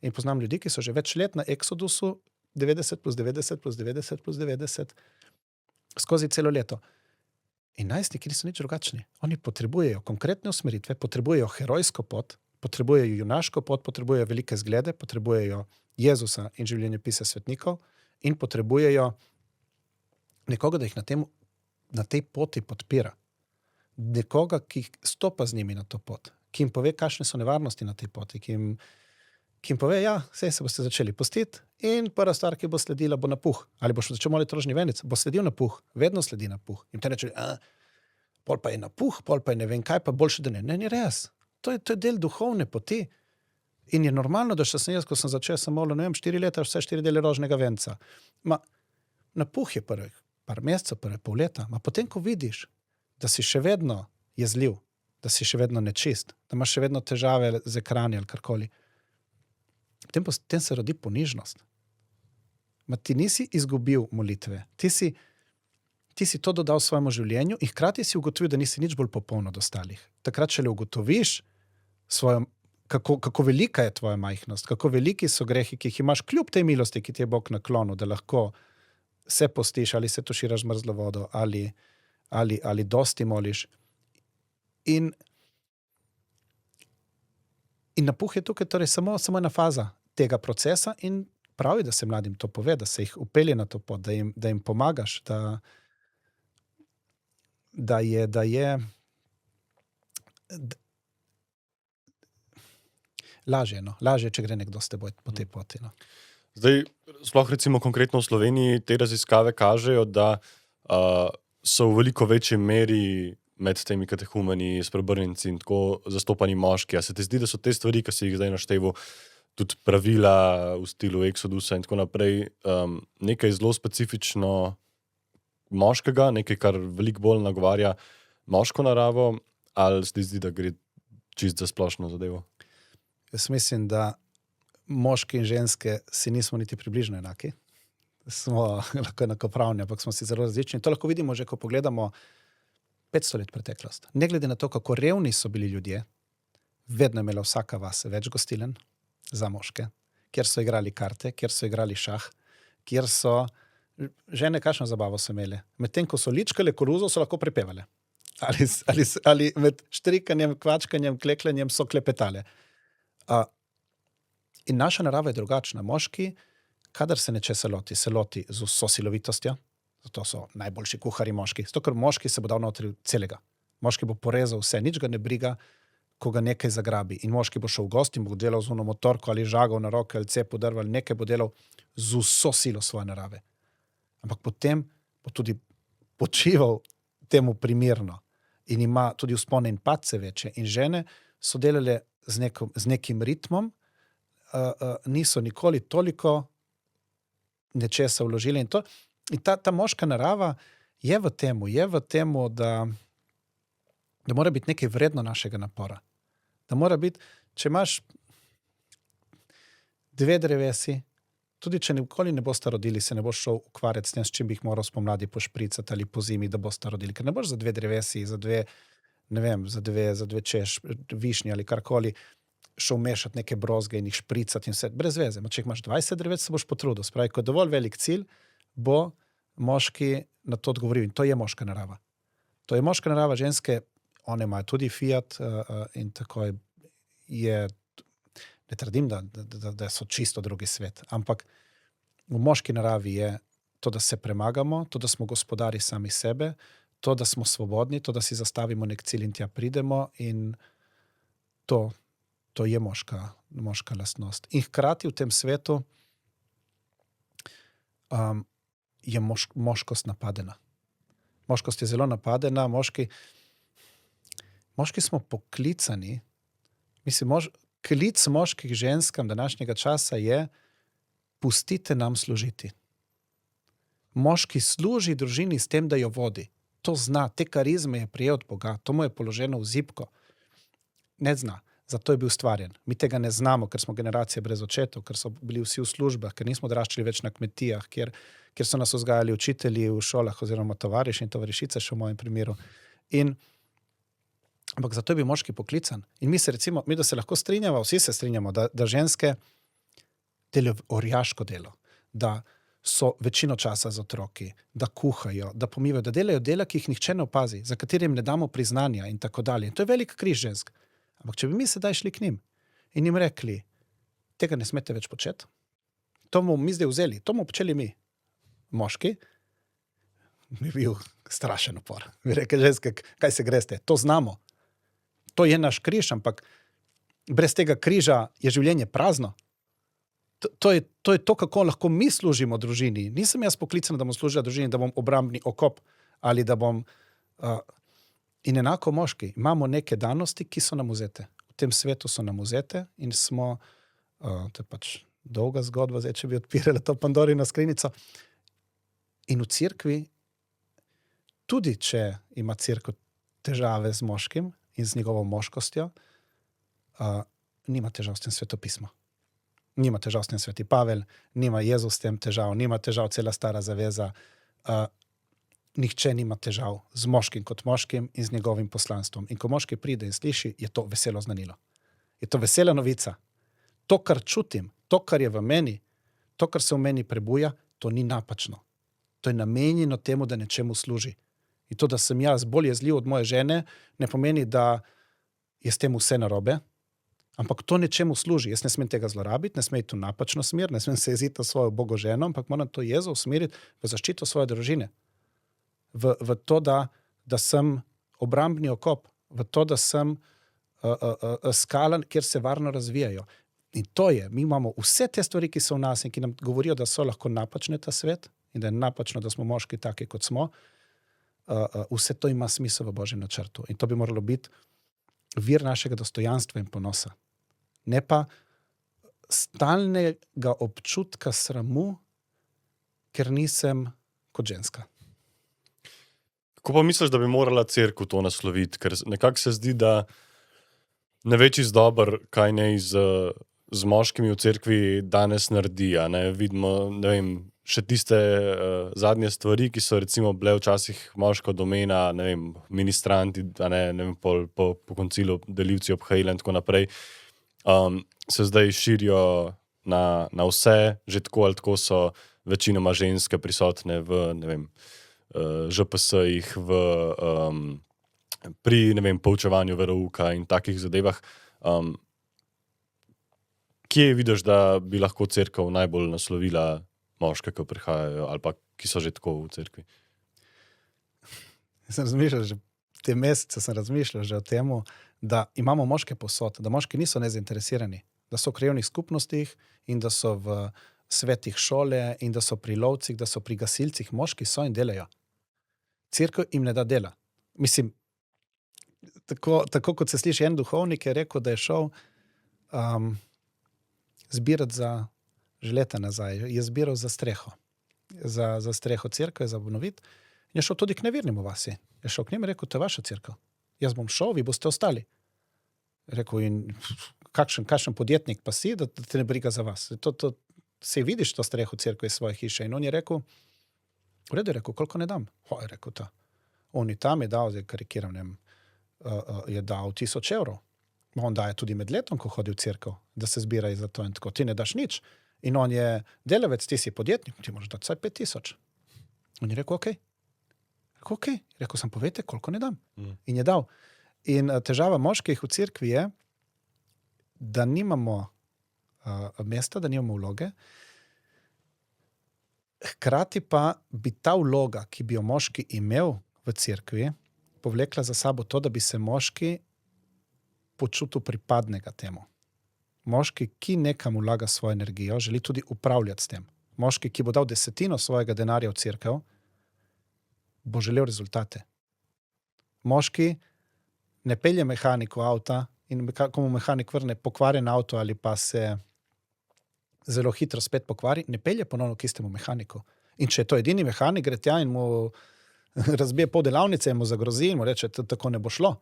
In poznam ljudi, ki so že več let na Exodusu 90 plus 90 plus 90 plus 90 skozi celo leto. In najstniki niso nič drugačni. Oni potrebujejo konkretne usmeritve, potrebujejo herojsko pot, potrebujejo junaško pot, potrebujejo velike zglede, potrebujejo Jezusa in življenjepise svetnikov in potrebujejo nekoga, da jih na tej poti podpira. Nekoga, ki stopa z njimi na to pot, ki jim pove, kakšne so nevarnosti na tej poti, ki jim pove, ja, saj se boste začeli postiti in prva stvar, ki bo sledila, bo napuh. Ali boš začel moliti rožni venec, bo sledil napuh, vedno sledi napuh. In te reče, pol pa je napuh, pol pa je ne vem kaj, pa boljše, da ne. Ne, ni res. To je del duhovne poti. In je normalno, da še sem jaz, ko sem začel, sem molil, ne vem, 4 leta, vse 4 dele rožnega venca. Napuh je prvi par mesecev, prvi pol leta. Potem, ko vidiš, da si še vedno jezljiv, da si še vedno nečist, da imaš še vedno težave z ekrani ali karkoli, potem se rodi ponižnost. Ti nisi izgubil molitve. Ti si to dodal svojemu življenju in hkrati si ugotovil, da nisi nič bolj popoln od ostalih. Takrat šele ugotoviš kako velika je tvoja majhnost, kako veliki so grehi, ki jih imaš kljub tej milosti, ki ti je Bog naklonil, da lahko se postiš ali se tuširaš mrzlo vodo ali dosti moliš. In napuh je tukaj torej samo ena faza tega procesa in pravi, da se mladim to pove, da se jih upelje na to pot, da jim pomagaš, da je lažje, če gre nekdo s teboj po tej poti. No. Zdaj, sploh recimo konkretno v Sloveniji te raziskave kažejo, da so v veliko večji meri med temi katehumeni, spreobrnjenci in tako zastopani moški. A se ti zdi, da so te stvari, ki si jih zdaj našteval, tudi pravila v stilu Exodusa in tako naprej, nekaj zelo specifično moškega, nekaj, kar veliko bolj nagovarja moško naravo, ali se ti zdi, da gre čist za splošno zadevo? Jaz mislim, da moški in ženske si nismo niti približno enaki. Smo lahko enakopravni, ampak smo si zelo različni. To lahko vidimo že, ko pogledamo 500 let preteklost. Ne glede na to, kako revni so bili ljudje, vedno je imela vsaka vas več gostilen za moške, kjer so igrali karte, kjer so igrali šah, kjer so žene kakšno zabavo so imele. Medtem, ko so ličkale koruzo, so lahko prepevale. Ali med štrikanjem, kvačkanjem, kleklenjem so klepetale. In naša narava je drugačna. Moški, kadar se nečesa loti, se loti z vso silovitostjo, zato so najboljši kuhari moški. Zato, ker moški se bo dal notri celega. Moški bo porezal vse, nič ga ne briga, ko ga nekaj zagrabi. In moški bo šel v gost in bo delal z ono motorko ali žagal na roke ali cepu drva ali nekaj bo delal z vso silo svoje narave. Ampak potem bo tudi počival temu primerno in ima tudi vzpone in padce večje. In žene so delale z nekim ritmom, niso nikoli toliko nečesa vložili. In ta moška narava je v temu, da mora biti nekaj vredno našega napora. Da mora biti, če imaš 2 drevesi, tudi če nikoli ne boste rodili, se ne boš šel ukvarjati s tem, s čim bi jih moral spomladi pošpricati ali po zimi, da boste rodili. Ker ne boš za 2 drevesi, za dve češ, višnji ali karkoli, šel mešati neke brozge in jih špricati in vse, brez veze. Če imaš 20 dreves, se boš potrudil. Spravi, ko je dovolj velik cilj, bo moški na to odgovoril. In to je moška narava. To je moška narava, ženske, one imajo tudi Fiat in tako je, ne trdim, da so čisto drugi svet, ampak v moški naravi je to, da se premagamo, to, da smo gospodari sami sebe, to, da smo svobodni, to, da si zastavimo nek cilj in tja pridemo in to je moška lastnost. In hkrati v tem svetu je moškost napadena. Moškost je zelo napadena, moški smo poklicani, mislim, klic moških ženskam današnjega časa je pustite nam služiti. Moški služi družini s tem, da jo vodi. To zna, te karizme je prijel od Boga, to mu je položeno v zibko. Ne zna, zato je bil ustvarjen. Mi tega ne znamo, ker smo generacije brez očetov, ker so bili vsi v službah, ker nismo odraščali več na kmetijah, kjer so nas vzgajali učitelji v šolah oziroma tovariši in tovarišice še v mojem primeru. Ampak zato je bil moški poklican. In mi da se lahko strinjamo, vsi se strinjamo, da ženske delajo orjaško delo, da so večino časa z otroki, da kuhajo, da pomivajo, da delajo dela, ki jih nihče ne opazi, za katerim ne damo priznanja in tako dalje. In to je velik križ žensk. Ampak če bi mi sedaj šli k njim in jim rekli, tega ne smete več početi, to bomo mi zdaj vzeli, to bomo počeli mi, moški, bi bil strašen upor. Bi rekel, ženske, kaj se greste, to znamo. To je naš križ, ampak brez tega križa je življenje prazno. To je to, kako lahko mi služimo družini. Nisem jaz poklican, da bom služila družini, da bom obrambni okop ali da bom... In enako moški, imamo neke danosti, ki so nam vzete. V tem svetu so nam vzete in smo, to je pač dolga zgodba, zdaj, če bi odpirala to Pandorino skrinjico. In v cerkvi, tudi če ima cerkev težave z moškim in z njegovo moškostjo, nima težav s tem svetopismo. Nima težav s tem sveti Pavel, nima Jezus s tem težav, nima težav cela stara zaveza. Nihče nima težav z moškim kot moškim in z njegovim poslanstvom. In ko moški pride in sliši, je to veselo znanilo. Je to vesela novica. To, kar čutim, to, kar je v meni, to, kar se v meni prebuja, to ni napačno. To je namenjeno temu, da nečemu služi. In to, da sem jaz bolj jezljiv od moje žene, ne pomeni, da je s tem vse narobe, ampak to nečemu služi. Jaz ne smem tega zlorabiti, ne smem iti v napačno smer, ne smem se jeziti svojo Bogo ženo, ampak moram to jezo usmeriti v zaščito svoje družine. V to, da sem obrambni okop, v to, da sem skala, kjer se varno razvijajo. In to je, mi imamo vse te stvari, ki so v nas in ki nam govorijo, da so lahko napačne ta svet in da je napačno, da smo moški taki, kot smo. Vse to ima smisel v Božjem načrtu. In to bi moralo biti vir našega dostojanstva in ponosa. Ne pa stalnega občutka sramu, ker nisem kot ženska. Kako pa misliš, da bi morala cerkev to nasloviti? Ker nekako se zdi, da ne ve čisto dobro, kaj naj z moškimi v cerkvi danes naredi. Ne? Vidimo, ne vem, še tiste zadnje stvari, ki so recimo bile včasih moška domena, ne vem, ministranti, ne vem, po koncilu delivci obhajili in tako naprej, se zdaj širijo na vse, že tako ali tako so večinoma ženske prisotne v, ne vem, ŽPS-jih, pri, ne vem, poučevanju verouka in takih zadevah. Kje vidiš, da bi lahko cerkev najbolj naslovila moške, ki prihajajo, ali pa ki so že tako v cerkvi? Sem razmišljal, že te mesece sem razmišljal že o tem, da imamo moške posod, da moški niso nezainteresirani, da so v krajevnih skupnostih in da so v svetih šole in da so pri lovcih, da so pri gasilcih, moški so in delajo. Cerkev jim ne da dela. Mislim, tako kot se sliši, en duhovnik je rekel, da je šel zbirati že leta nazaj, je zbiral za streho. Za streho cerkve, za obnoviti. Je šel tudi k nevernim v vasi. Je šel k njim in rekel, to je vaša cerkev. Jaz bom šel, vi boste ostali. Rekel, in kakšen podjetnik pa si, da te ne briga za vas. Se vidiš to streho cerkve iz svoje hiše. In on je rekel, v redu je rekel, koliko ne dam? Je rekel ta. On je tam je dal, zdaj karikiram, je dal 1000 evrov. On daje tudi med letom, ko hodi v cerkev, da se zbira za to in tako. Ti ne daš nič. In on je delavec, ti si podjetnik, ti moraš dati vsaj 5000. On je rekel, okej. Rekel, okej. Rekel sem, povejte, koliko ne dam. In je dal. In težava moških v cerkvi je, da nimamo mesta, da nimamo vloge. Hkrati pa bi ta vloga, ki bi jo moški imel v cerkvi, povlekla za sabo to, da bi se moški počutil pripadnega temu. Moški, ki nekam vlaga svojo energijo, želi tudi upravljati s tem. Moški, ki bo dal 10% svojega denarja v cerkev, bo želel rezultate. Moški ne pelje mehaniku avta in ko mu mehanik vrne pokvarjen avto ali pa se zelo hitro spet pokvari, ne pelje ponovno k istemu mehaniku. In če je to edini mehanik, gre tja in mu razbije pol delavnice in mu zagrozi in mu reče, tako ne bo šlo.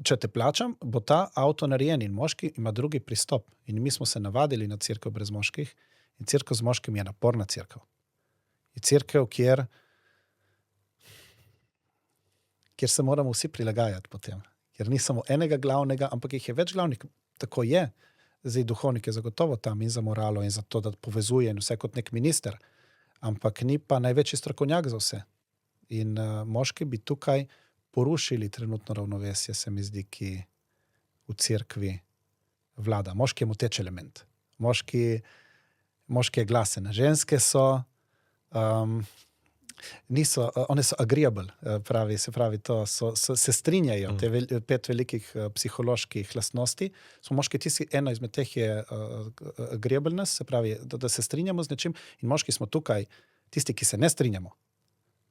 Če te plačam, bo ta avto narejen in moški ima drugi pristop. In mi smo se navadili na cerkev brez moških in cerkev z moškim je naporna cerkev. Je cerkev, kjer se moramo vsi prilagajati potem. Ker ni samo enega glavnega, ampak jih je več glavnih. Tako je. Zdaj duhovnik je zagotovo tam in za moralo in za to, da povezuje in vse kot nek minister. Ampak ni pa največji strokovnjak za vse. In moški bi tukaj porušili trenutno ravnovesje, se mi zdi, ki v cerkvi vlada. Moški je moteč element. Moški je glasen. Ženske so niso, one so agreeable, se pravi to, se strinjajo, te 5 velikih psiholoških lastnosti. Smo moški tisti, eno izmed teh je agreeableness, se pravi, da se strinjamo z nečim in moški smo tukaj tisti, ki se ne strinjamo.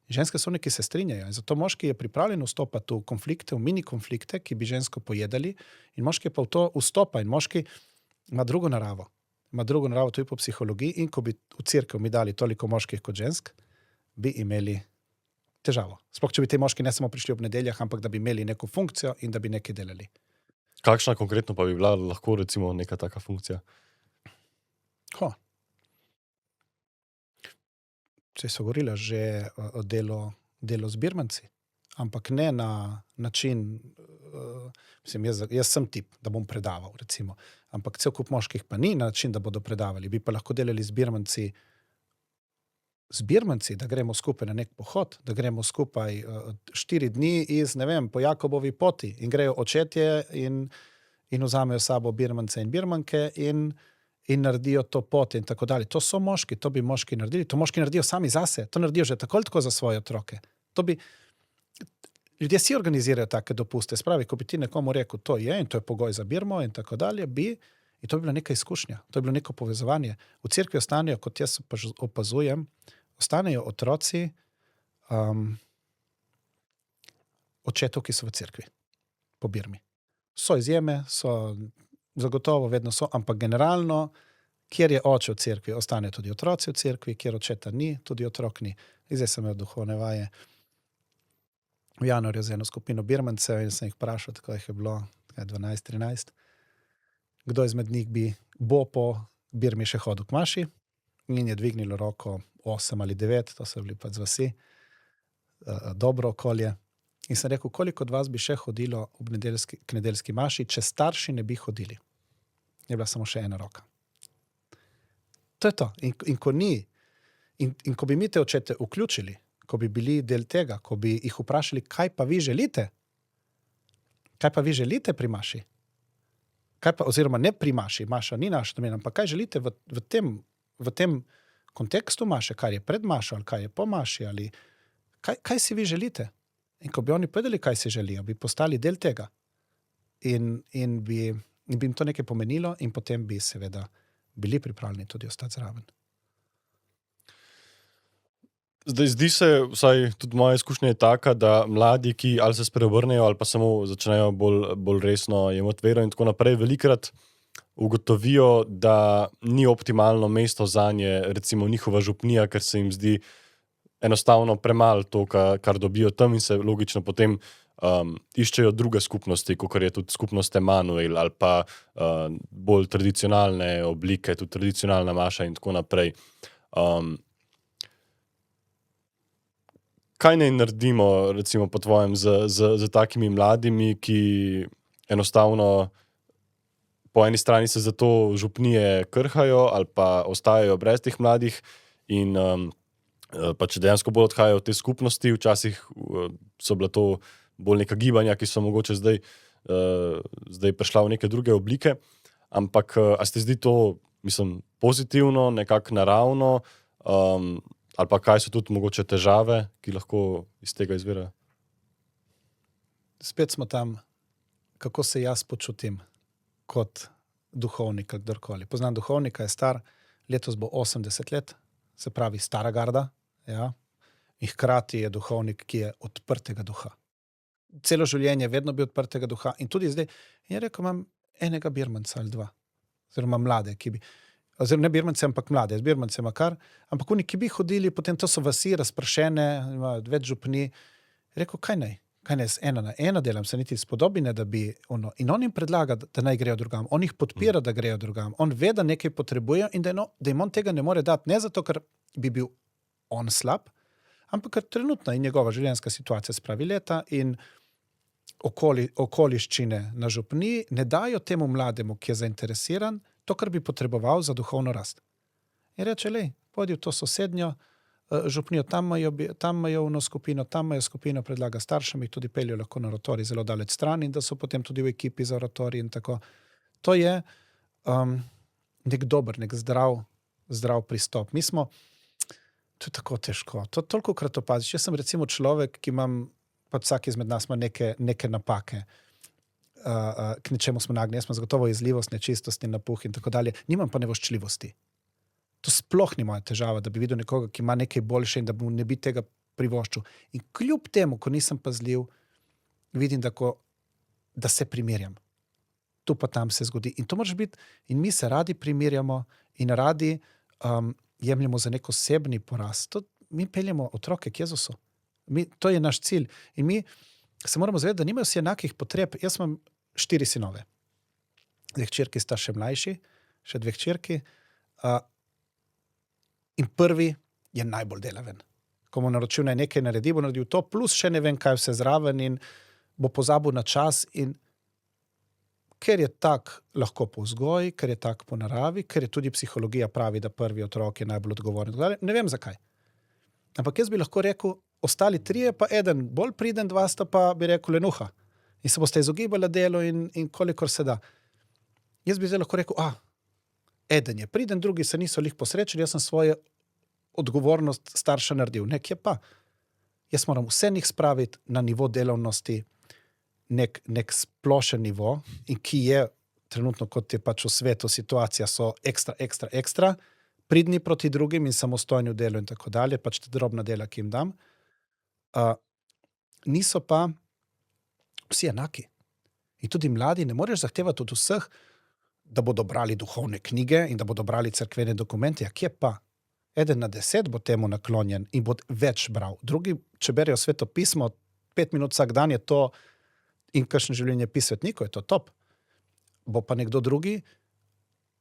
Ženske so oni, ki se strinjajo in zato moški je pripravljen vstopati v konflikte, v mini konflikte, ki bi žensko pojedali in moški pa v to vstopa in moški ima drugo naravo. Ima drugo naravo tudi po psihologiji in ko bi v cerkev mi dali toliko moških kot žensk, bi imeli težavo. Sploh, če bi te moški ne samo prišli ob nedeljah, ampak da bi imeli neko funkcijo in da bi nekaj delali. Kakšna konkretno pa bi bila lahko recimo neka taka funkcija? Če so govorila že o delo z birmanci, ampak ne na način, mislim, jaz sem tip, da bom predaval, recimo. Ampak cel kup moških pa ni na način, da bodo predavali. Bi pa lahko delali z birmanci, da gremo skupaj na nek pohod, da gremo skupaj 4 dni po Jakobovi poti in grejo očetje in vzamejo sabo birmance in birmanke in naredijo to pot in tako dalje. To so moški, to bi moški naredili, to moški naredijo sami zase, to naredijo že tako ali tako za svoje otroke. Ljudje si organizirajo take dopuste, spravi, ko bi ti nekomu rekel, to je in to je pogoj za Birmo in tako dalje, in to bi bila neka izkušnja, to je bilo neko povezovanje. V cerkvi ostanejo, kot jaz opazujem, ostanejo otroci očetov, ki so v cerkvi, po Birmi. So izjeme, so zagotovo, vedno so, ampak generalno, kjer je oče v cerkvi, ostanejo tudi otroci v cerkvi, kjer očeta ni, tudi otrok ni. Zdaj sem imel duhovne vaje v januarju z eno skupino Birmancev in sem jih vprašal, tako jih je bilo 12-13, kdo izmed njih bo po Birmi še hodil k maši in je dvignilo roko 8 ali 9, to so bili pa z vasi, dobro okolje. In sem rekel, koliko od vas bi še hodilo k nedeljski maši, če starši ne bi hodili. Je bila samo še ena roka. To je to. In ko ni, in ko bi mi te očete vključili, ko bi bili del tega, ko bi jih vprašali, kaj pa vi želite? Kaj pa vi želite pri maši? Oziroma ne pri maši, maša ni naša domena, ampak kaj želite v tem kontekstu maše, kar je pred mašo ali kaj je po maši, ali kaj si vi želite? In ko bi oni povedali, kaj si želijo, bi postali del tega. In bi jim to nekaj pomenilo in potem bi seveda bili pripravljeni tudi ostati zraven. Zdaj, zdi se, vsaj tudi moja izkušnja je taka, da mladi, ki ali se spreobrnejo ali pa samo začnejo bolj resno jemati vero in tako naprej, velikrat ugotovijo, da ni optimalno mesto zanje, recimo njihova župnija, ker se jim zdi enostavno premalo to, kar dobijo tam in se logično potem iščejo druge skupnosti, kot je tudi skupnost Emanuel ali pa bolj tradicionalne oblike, tudi tradicionalna maša in tako naprej. Kaj naj naredimo, recimo po tvojem, z takimi mladimi, ki enostavno po eni strani se za to župnije krhajo ali pa ostajajo brez teh mladih in pa če dejansko bolj odhajajo v te skupnosti, včasih so bila to bolj neka gibanja, ki so mogoče zdaj prišla v neke druge oblike, ampak a se zdi to, mislim, pozitivno, nekako naravno, ali pa kaj so tudi mogoče težave, ki lahko iz tega izvirajo? Spet smo tam, kako se jaz počutim kot duhovnik ali kdorkoli. Poznam duhovnika, je star, letos bo 80 let, se pravi stara garda, ja, in hkrati je duhovnik, ki je odprtega duha. Celo življenje vedno bi odprtega duha in tudi zdaj, in je rekel, imam enega birmanca ali dva, oziroma mlade, ki bi, oziroma ne birmance, ampak mlade, z birmance makar, ampak oni, ki bi hodili, potem to so vasi razpršene, imajo več župni. Rekel, kaj naj, ena na ena delam, se niti spodobi, ne, da bi ono. In on jim predlaga, da naj grejo drugam, on jih podpira, da grejo drugam, on ve, da nekaj potrebujejo in da jim on tega ne more dati, ne zato, ker bi bil on slab, ampak ker trenutna in njegova življenjska situacija spravi leta in okoliščine na župni ne dajo temu mlademu, ki je zainteresiran, to, kar bi potreboval za duhovno rast. In reče, lej, pojdi v to sosednjo župnijo, tam imajo ono skupino, tam imajo skupino, predlaga staršem, jih tudi peljo lahko na oratorij zelo daleč stran in da so potem tudi v ekipi za oratorij in tako. To je nek dober, nek zdrav pristop. Mi smo, to je tako težko, to tolikokrat opaziš. Jaz sem recimo človek, ki imam, pa vsak izmed nas ima neke napake, k nečemu smo nagnjeni, jaz imam zagotovo izljivost, nečistost in napuh in tako dalje, nimam pa nevoščljivosti. To sploh ni moja težava, da bi videl nekoga, ki ima nekaj boljše in da mu ne bi tega privoščil. In kljub temu, ko nisem pazljiv, vidim, da se primerjam. Tu pa tam se zgodi. In to moraš biti, in mi se radi primerjamo in radi jemljemo za nek osebni poraz. Mi peljemo otroke k Jezusu. To je naš cilj. In mi se moramo zavedati, da nimajo vsi enakih potreb. Jaz imam 4 sinove. 2 hčerki sta še mlajši, še 2 hčerki. In prvi je najbolj delaven. Ko mu naročil naj nekaj naredi, bo naredil to, plus še ne vem, kaj vse zraven in bo pozabil na čas. In ker je tak lahko po vzgoji, ker je tak po naravi, ker je tudi psihologija pravi, da prvi otrok je najbolj odgovoren. Ne vem zakaj. Ampak jaz bi lahko rekel, ostali 3, pa eden bolj priden, 2 sta pa, bi rekel, lenuha. In se boste izogibali delu in kolikor se da. Jaz bi zdaj lahko rekel, eden je priden, drugi se niso lih posrečili, jaz sem svojo odgovornost starša naredil. Nekje pa. Jaz moram vse njih spraviti na nivo delovnosti, nek splošen nivo, in ki je trenutno, kot je pač v svetu situacija, so ekstra, pridni proti drugim in samostojni v delu in tako dalje, pač te drobna dela, ki jim dam. Niso pa vsi enaki. In tudi mladi ne moreš zahtevati od vseh, da bodo brali duhovne knjige in da bodo brali cerkvene dokumente. Ja, kje pa? 1 na 10 bo temu naklonjen in bo več bral. Drugi, če berejo Sveto pismo, 5 minut vsak dan je to, in kakšno življenje svetnikov, je to top. Bo pa nekdo drugi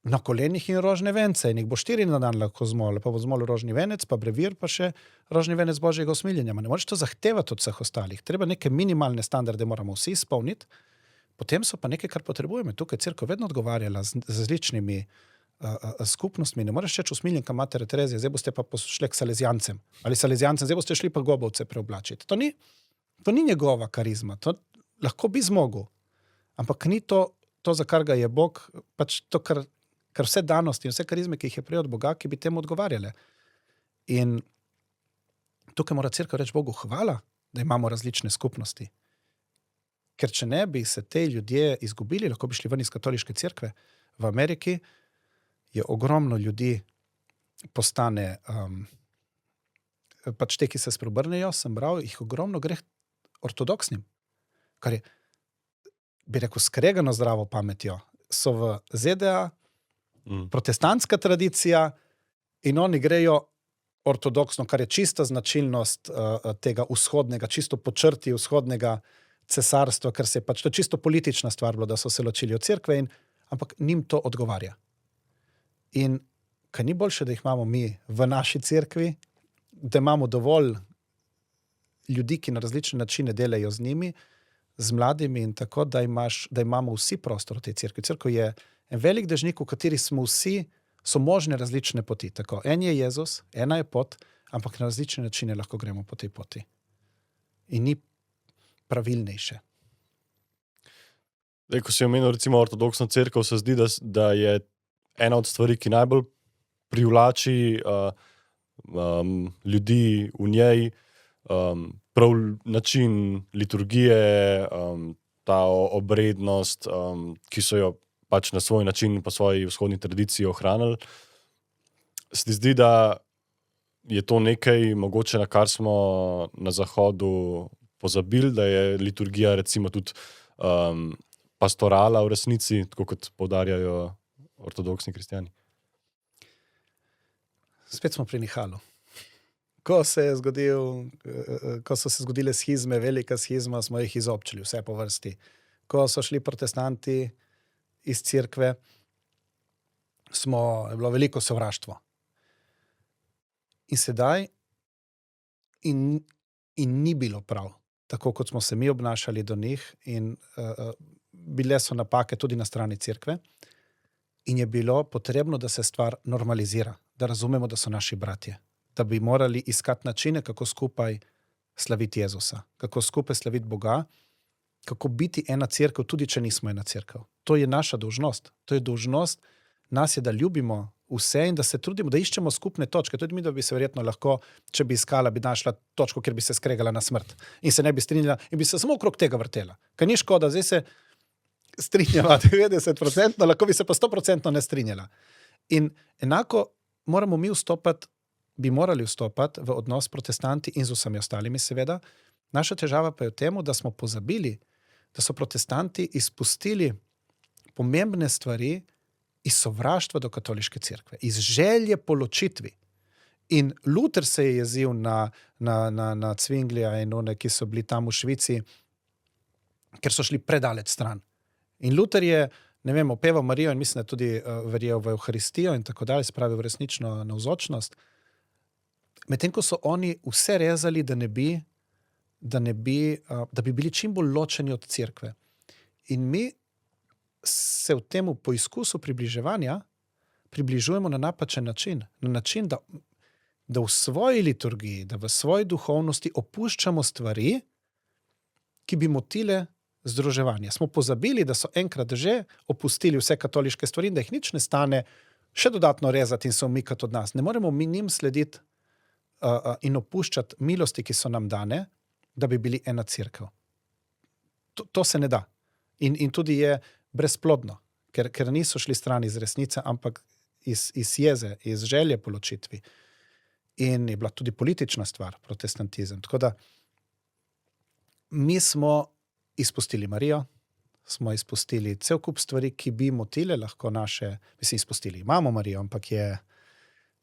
na kolenih in rožne vence in jih bo 4 na dan lahko zmolil, pa bo zmolil rožni venec, pa brevir, pa še rožni venec Božjega usmiljenja. Ne moreš to zahtevati od vseh ostalih. Treba neke minimalne standarde moramo vsi izpolniti, potem so pa nekaj, kar potrebujemo. Tukaj cerkev vedno odgovarjala z različnimi skupnostmi. Ne moreš reči usmiljenka Matere Terezije, zdaj boste pa pošli k Salezijancem. Ali Salezijancem, zdaj boste šli pa Gobovce preoblačiti. To ni njegova karizma. To lahko bi zmogel. Ampak ni to, za kar ga je Bog, pač to, kar vse danosti in vse karizme, ki jih je prejel od Boga, ki bi temu odgovarjale. In tukaj mora cerkev reči Bogu hvala, da imamo različne skupnosti. Ker če ne bi se te ljudje izgubili, lahko bi šli ven iz katoliške cerkve. V Ameriki je ogromno ljudi postane, pač te, ki se spreobrnejo, sem bral, jih ogromno gre ortodoksnim. Kar je, bi rekel, skregano zdravo pametjo. So v ZDA protestantska tradicija in oni grejo ortodoksno, kar je čista značilnost tega vzhodnega, čisto po črti vzhodnega cesarstva, ker se je pač to čisto politična stvar bilo, da so se ločili od cerkve, ampak njim to odgovarja. In kaj ni boljše, da jih imamo mi v naši cerkvi, da imamo dovolj ljudi, ki na različne načine delajo z njimi, z mladimi in tako, da imamo vsi prostor v tej cerkvi. Cerkev je en velik dežnik, v kateri smo vsi, so možne različne poti. Tako, en je Jezus, ena je pot, ampak na različne načine lahko gremo po tej poti. In ni pravilnejše. Ko si omenil recimo ortodoksno cerkev, se zdi, da je ena od stvari, ki najbolj privlači ljudi v njej, prav način liturgije, ta obrednost, ki so jo pač na svoj način po svoji vzhodni tradiciji ohranili. Se ti zdi, da je to nekaj mogoče, na kar smo na Zahodu pozabili, da je liturgija recimo tudi pastorala v resnici, tako kot poudarjajo ortodoksni kristjani? spet smo pri Nihalu. Ko so se zgodile schizme, velika schizma, smo jih izobčili, vse po vrsti. Ko so šli protestanti iz cerkve, je bilo veliko sovraštvo. In sedaj in ni bilo prav, tako kot smo se mi obnašali do njih in bile so napake tudi na strani cerkve in je bilo potrebno, da se stvar normalizira, da razumemo, da so naši bratje, da bi morali iskati načine, kako skupaj slaviti Jezusa, kako skupaj slaviti Boga, kako biti ena cerkev, tudi če nismo ena cerkev. To je naša dolžnost. To je dolžnost nas je, da ljubimo vse in da se trudimo, da iščemo skupne točke. Tudi mi, da bi se verjetno lahko, če bi iskala, bi našla točko, kjer bi se skregala na smrt in se ne bi strinjala in bi se samo okrog tega vrtela. Kaj ni škoda, zdaj se strinjala 90%, lahko bi se pa 100% ne strinjala. In enako bi morali vstopati v odnos s protestanti in z vsemi ostalimi, seveda. Naša težava pa je v tem, da smo pozabili, da so protestanti izpustili pomembne stvari iz sovraštva do katoliške cerkve, iz želje po ločitvi. In Luther se je jezil na Zwinglija in one, ki so bili tam v Švici, ker so šli predaleč stran. In Luther je, opeval Marijo in mislim, da tudi verjel v Evharistijo in tako dalje, spravi v resnično navzočnost. Medtem ko so oni vse rezali, da bi bili čim bolj ločeni od cerkve. In mi se v tem poizkusu približevanja približujemo na napačen način. Na način, da v svoji liturgiji, da v svoji duhovnosti opuščamo stvari, ki bi motile združevanje. Smo pozabili, da so enkrat že opustili vse katoliške stvari in da jih nič ne stane še dodatno rezati in se umikati od nas. Ne moremo mi njim slediti in opuščati milosti, ki so nam dane, da bi bili ena cerkev. To se ne da. In tudi je brezplodno, ker niso šli stran iz resnice, ampak iz jeze, iz želje po ločitvi. In je bila tudi politična stvar, protestantizem. Tako da mi smo izpustili Marijo, smo izpustili cel kup stvari, ki bi motile lahko naše, izpustili. Imamo Marijo, ampak je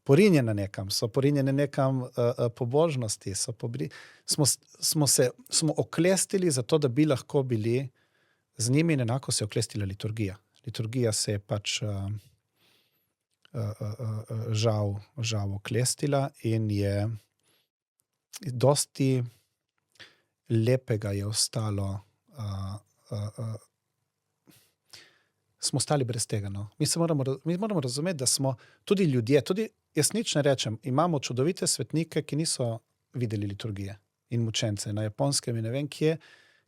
porinjena nekam, so porinjene nekam pobožnosti, smo oklestili zato, da bi lahko bili z njimi in enako se je oklestila liturgija. Liturgija se je pač žal oklestila in je dosti lepega je ostalo. Smo stali brez tega. No. Mi moramo razumeti, da smo tudi ljudje, tudi jaz nič ne rečem, imamo čudovite svetnike, ki niso videli liturgije in mučence na Japonskem in ne vem kje,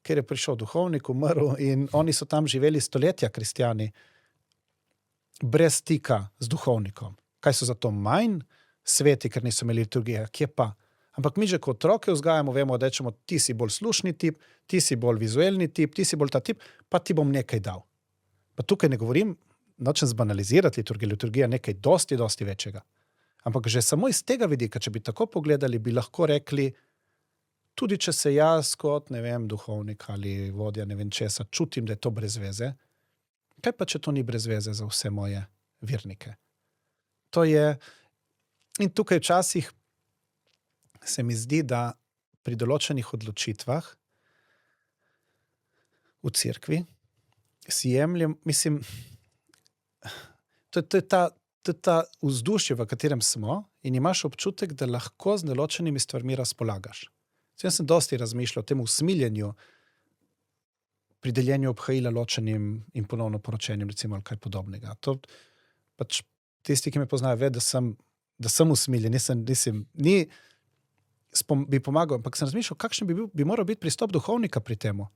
ker je prišel duhovnik, umrl in oni so tam živeli stoletja, kristjani, brez stika z duhovnikom. Kaj so zato manj sveti, ker niso imeli liturgije? Kje pa? Ampak mi že kot otroke vzgajamo, vemo, da rečemo, ti si bolj slušni tip, ti si bolj vizualni tip, ti si bolj ta tip, pa ti bom nekaj dal. Pa tukaj ne govorim, nočem zbanalizirati liturgijo, liturgija je nekaj dosti večjega. Ampak že samo iz tega vidika, če bi tako pogledali, bi lahko rekli, tudi če se jaz kot, duhovnik ali vodja, česa, čutim, da je to brez veze, kaj pa, če to ni brez veze za vse moje vernike? To je, in tukaj včasih se mi zdi, da pri določenih odločitvah v cerkvi si jemljem, to je ta vzdušje, v katerem smo in imaš občutek, da lahko z določenimi stvarmi razpolagaš. Jaz sem dosti razmišljal o tem usmiljenju, pri deljenju obhajila ločenim in ponovno poročenim, recimo, ali kaj podobnega. To pač tisti, ki me poznajo, ve, da sem usmiljen, bi pomagal, ampak sem razmišljal, kakšen bi moral biti pristop duhovnika pri temu.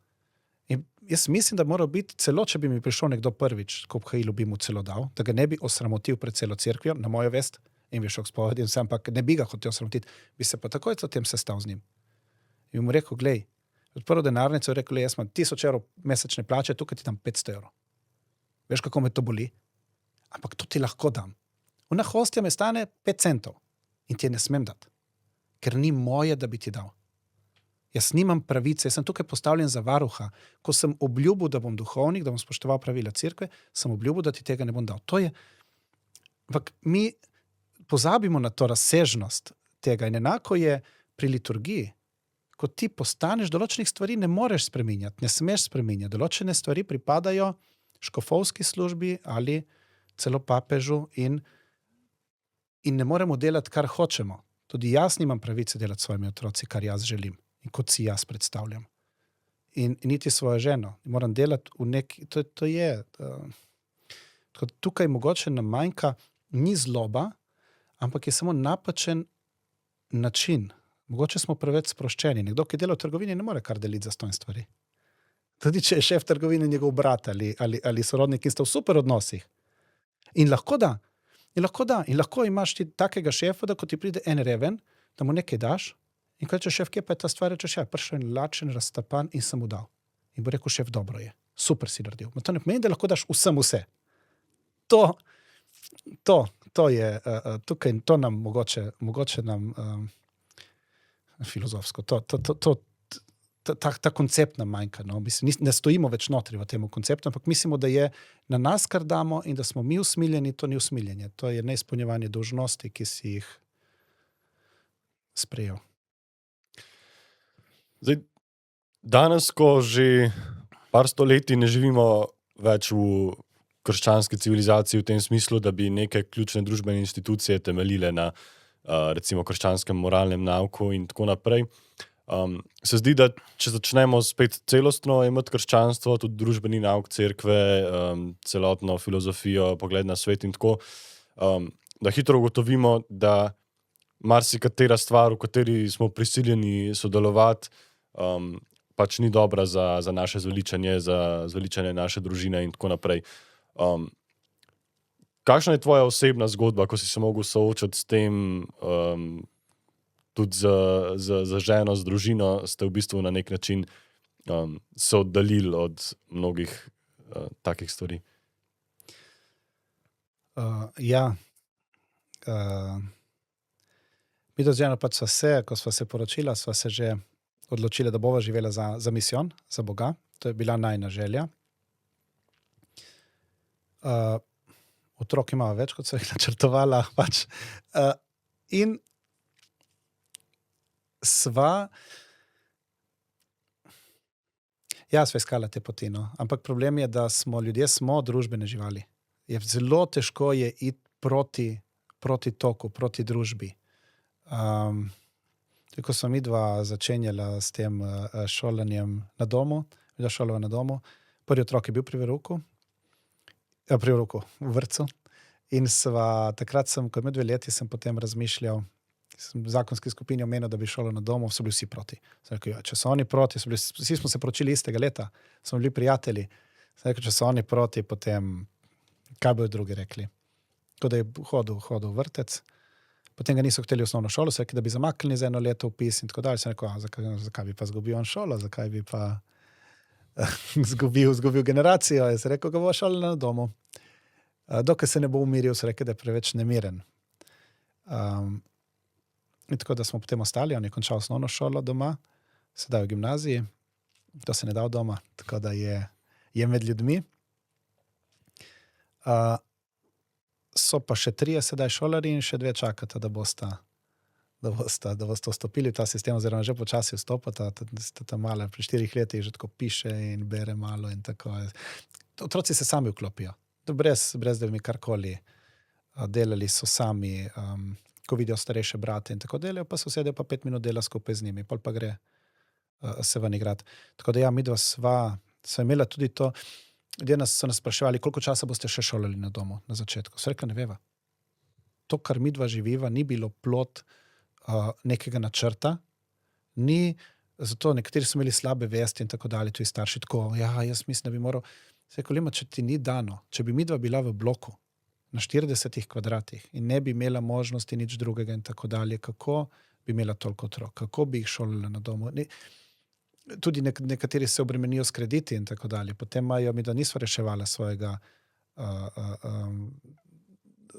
In jaz mislim, da mora biti celo, če bi mi prišel nekdo prvič, ko obhajilu bi mu celo dal, da ga ne bi osramotil pred celo cerkvijo, na mojo vest, in bi šel k spovedi, ampak ne bi ga hotel osramotiti, bi se pa takoj o tem sestal z njim. In bi mu rekel, glej, odprl denarnico, rekel, jaz imam 1000 evrov mesečne plače, tukaj ti dam 500 evrov. Veš, kako me to boli? Ampak to ti lahko dam. Ona hostja me stane 5 centov in ti je ne smem dati, ker ni moje, da bi ti dal. Jaz nimam pravice, jaz sem tukaj postavljen za varuha. Ko sem obljubil, da bom duhovnik, da bom spoštoval pravila cerkve, sem obljubil, da ti tega ne bom dal. To je, ampak mi pozabimo na to razsežnost tega in enako je pri liturgiji. Ko ti postaneš, določenih stvari ne moreš spreminjati, ne smeš spreminjati. Določene stvari pripadajo škofovski službi ali celo papežu in ne moremo delati, kar hočemo. Tudi jaz nimam pravice delati s svojimi otroci, kar jaz želim in kot si jaz predstavljam. In niti svojo ženo. Moram delati v neki... To je... Tukaj mogoče nam manjka, ni zloba, ampak je samo napačen način. Mogoče smo preveč sproščeni. Nekdo, ki dela v trgovini, ne more kar deliti za stojn stvari. Tudi če je šef trgovine njegov brat ali sorodnik, ki sta v super odnosih. In lahko da. In lahko imaš ti takega šefa, da ko ti pride en reven, da mu nekaj daš in ko reče šef, kje pa je ta stvar, rečeš, ja, prišel in lačen, raztapan in sem mu dal. In bo rekel šef, dobro je, super si naredil. To ne pomeni, da lahko daš vsem vse. To je tukaj, to nam mogoče nam filozofsko, ta koncept nam manjka. No? Mislim, ne stojimo več notri v tem konceptu, ampak mislimo, da je na nas, kar damo in da smo mi usmiljeni, to ni usmiljenje. To je neizpolnjevanje dolžnosti, ki si jih sprejel. Zdaj, danes, ko že par stoletij ne živimo več v krščanski civilizaciji v tem smislu, da bi neke ključne družbene institucije temeljile na recimo krščanskem moralnem nauku in tako naprej. Se zdi, da če začnemo spet celostno imeti krščanstvo, tudi družbeni nauk cerkve, celotno filozofijo, pogled na svet in tako, da hitro ugotovimo, da marsikatera stvar, v kateri smo prisiljeni sodelovati, pač ni dobra za naše zveličanje, za zveličanje naše družine in tako naprej. Kakšna je tvoja osebna zgodba, ko si se mogel soočati s tem, tudi za ženo, z družino, ste v bistvu na nek način se oddaljili od mnogih takih stvari? Mi do ženo pač ko sva se poročila, sva se že odločila, da bova živela za misijon, za Boga. To je bila najina želja. Otrok imava več, kot so jih načrtovala. Pač. In sva iskala te poti, no. Ampak problem je, da ljudje smo družbene živali. Zelo težko je iti proti toku, proti družbi. Ko smo midva začenjala s tem šolanjem na domu, prvi otrok je bil pri verouku, v vrtcu. In takrat ko je imel 2 leti, sem potem razmišljal, sem v zakonski skupini omenil, da bi šolo na domu, so bili vsi proti. Sem rekel, če so oni proti, vsi smo se poročili istega leta, smo bili prijatelji. Sem rekel, če so oni proti, potem kaj bojo drugi rekli. Tako da je hodil v vrtec, potem ga niso hteli osnovno šolo, so rekli, da bi zamaknili za 1 leto vpis in tako dalje. Sem rekel, zakaj bi pa zgubil on šolo, zakaj bi pa zgubil generacijo. Jaz sem rekel, ga bo šolo na domu. Dokaj se ne bo umiril, so rekli, da je preveč nemiren. In tako da smo potem ostali, on je končal osnovno šolo doma, sedaj v gimnaziji, to se ne da v doma, tako da je med ljudmi. So pa še 3 sedaj šolari in še 2 čakata, da bosta vstopili v ta sistem, oziroma že počasi vstopata, ta mala pri 4 letih že tako piše in bere malo in tako. Otroci se sami vklopijo, brez da bi mi karkoli delali, so sami, ko vidijo starejše brate in tako delajo, pa se usedejo pa 5 minut dela skupaj z njimi, pol pa gre se ven igrati. Tako da midva sva imela tudi to, ljudje so nas spraševali, koliko časa boste še šolali na domu na začetku. So rekla, ne veva. To, kar midva živiva, ni bilo plod nekega načrta, ni, zato nekateri so imeli slabe vesti in tako dalje, tudi starši tako, jaz mislim, da bi moral. Se rekel, če ti ni dano, če bi midva bila v bloku na 40 kvadratih in ne bi imela možnosti nič drugega in tako dalje, kako bi imela toliko otrok, kako bi jih šolala na domu. Tudi nekateri se obremenijo s krediti in tako dalje. Potem mi da nisva reševala svojega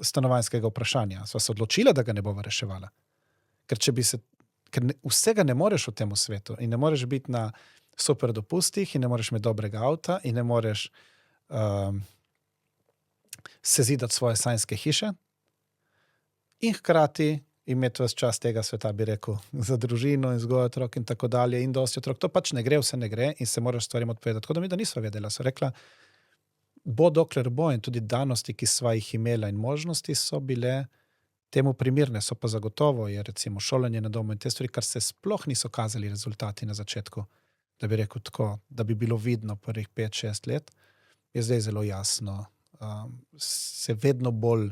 stanovanjskega vprašanja. Sva se odločila, da ga ne bova reševala. Ker vsega ne moreš v tem svetu in ne moreš biti na super dopustih in ne moreš imeti dobrega avta in ne moreš sezidati svoje sanjske hiše in hkrati imeti ves čas tega sveta, bi rekel, za družino in vzgojo otrok in tako dalje in dosti otrok. To pač ne gre, vse ne gre in se moraš stvarem odpovedati. Tako da mi da nisva vedela. So rekla, bo dokler bo in tudi danosti, ki sva jih imela in možnosti so bile temu primirne, so pa zagotovo je recimo šolanje na domu in te stvari, kar se sploh niso kazali rezultati na začetku, da bi rekel tako, da bi bilo vidno prvih 5-6 let, je zdaj zelo jasno. Se vedno bolj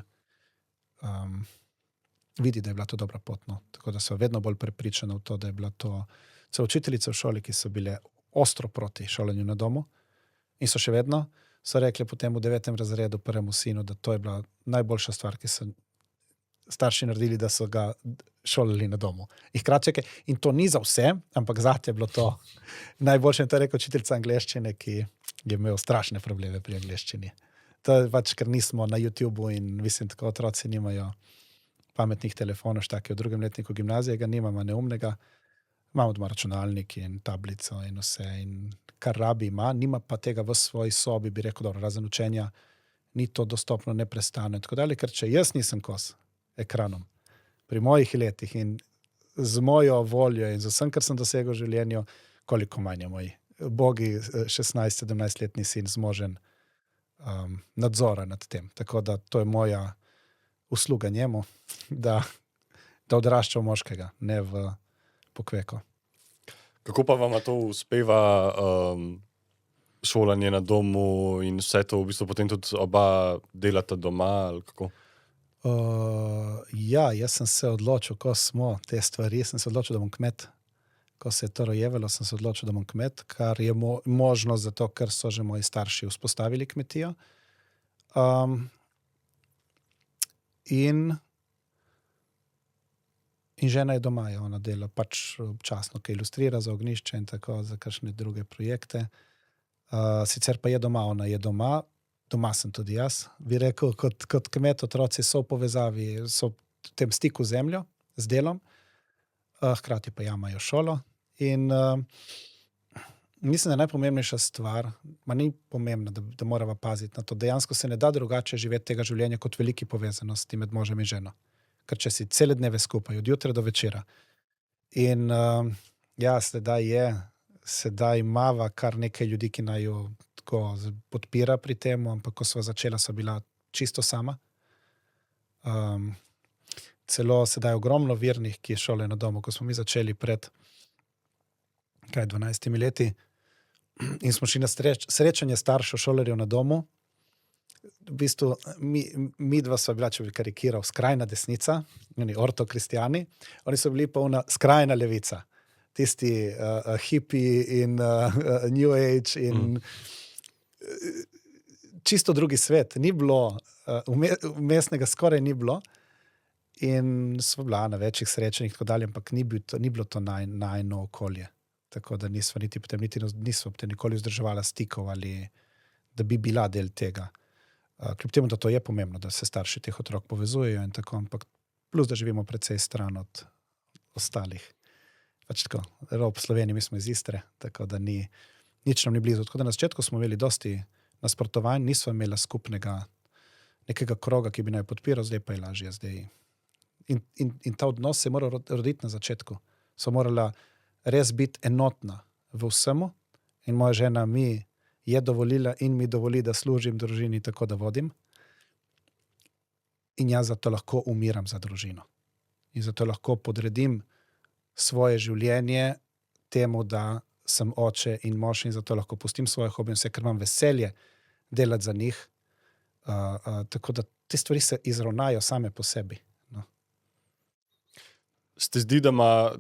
vidi, da je bila to dobra pot. No. Tako da so vedno bolj prepričani v to, da je bila to so učiteljice v šoli, ki so bile ostro proti šolanju na domu in so še vedno, so rekli potem v 9. razredu prvemu sinu, da to je bila najboljša stvar, ki so starši naredili, da so ga šolali na domu. In to ni za vse, ampak zate je bilo to najboljše. In to je rekel učiteljica angleščine, ki je imel strašne probleme pri angleščini. To je pač, ker nismo na YouTubeu in mislim, tako otroci nimajo pametnih telefonov, štaki v 2. letniku gimnazije, ga nimamo neumnega. Imamo doma računalnik in tablico in vse in kar rabi ima, nima pa tega v svoji sobi, bi rekel, dobro, razen učenja, ni to dostopno neprestano in tako dalje, ker če jaz nisem kos ekranom pri mojih letih in z mojo voljo in z vsem, kar sem dosegel v življenju, koliko manj je moj bogi 16-17-letni sin zmožen nadzora nad tem. Tako da to je moja usluga njemu, da odrašča v moškega, ne v pokveko. Kako pa vama to uspeva šolanje na domu in vse to, v bistvu potem tudi oba delata doma ali kako? Ja, jaz sem se odločil, ko smo te stvari, sem se odločil, da bom kmet. Ko se je to rojevalo, sem se odločil, da bom kmet, kar je možno zato, ker so že moji starši vzpostavili kmetijo. In žena je doma, ona dela pač občasno, ki ilustrira za ognjišče in tako, za kakšne druge projekte. Sicer pa je doma, ona je doma sem tudi jaz, bi rekel, kot kmet, otroci so v povezavi, so v tem stiku z zemljo, z delom, hkrati pa imajo šolo in mislim, da je najpomembnejša stvar, ma ni pomembna, da morava paziti na to, dejansko se ne da drugače živeti tega življenja kot veliki povezanosti med možem in ženo. Ker če si cele dneve skupaj, od jutra do večera. In ja, sedaj imava kar nekaj ljudi, ki naj jo tako podpira pri tem, ampak ko sva začela, so bila čisto sama. Celo sedaj ogromno vernih, ki šolajo na domu, ko smo mi začeli pred 12 leti in smo šli na srečanje staršev šolarjev na domu. V bistvu mi dva sva bila, če bi karikiral, skrajna desnica, oni ortokristjani, oni so bili pa skrajna levica. Tisti hippie in new age in čisto drugi svet. Ni bilo, vmesnega skoraj ni bilo in sva bila na večjih srečanjih tako dalje, ampak ni bilo to najno okolje. Tako da nisva potem nikoli vzdrževala stikov ali da bi bila del tega. Kljub temu, da to je pomembno, da se starši teh otrok povezujejo in tako, ampak plus, da živimo precej stran od ostalih. Pač tako, rob Slovenije, mi smo iz Istre, tako da nič nam ni blizu. Tako da na začetku smo imeli dosti nasprotovanj, nisva imela skupnega nekega kroga, ki bi naj podpiral, zdaj pa je lažje. Zdaj. In ta odnos se mora roditi na začetku. So morala res biti enotna v vsemu in moja žena mi je dovolila in mi dovoli, da služim družini tako, da vodim. In jaz zato lahko umiram za družino. In zato lahko podredim svoje življenje temu, da sem oče in mož in zato lahko pustim svoje hobije in vse, ker imam veselje delati za njih. Tako da te stvari se izravnajo same po sebi. No. Se zdi, da ima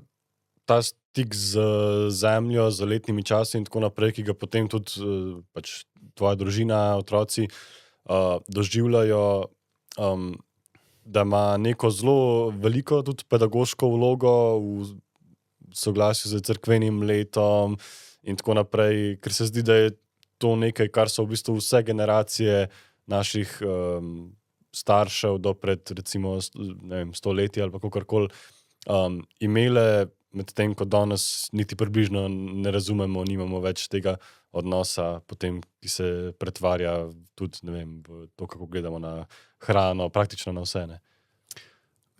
ta stik z zemljo, z letnimi časi in tako naprej, ki ga potem tudi pač tvoja družina, otroci doživljajo, da ima neko zelo veliko tudi pedagoško vlogo v soglasju z cerkvenim letom in tako naprej, ker se zdi, da je to nekaj, kar so v bistvu vse generacije naših staršev do pred recimo 100 leti ali pa kakorkoli imele, medtem ko danes niti približno ne razumemo, nimamo več tega odnosa potem, ki se pretvarja tudi, v to, kako gledamo na hrano, praktično na vse, ne?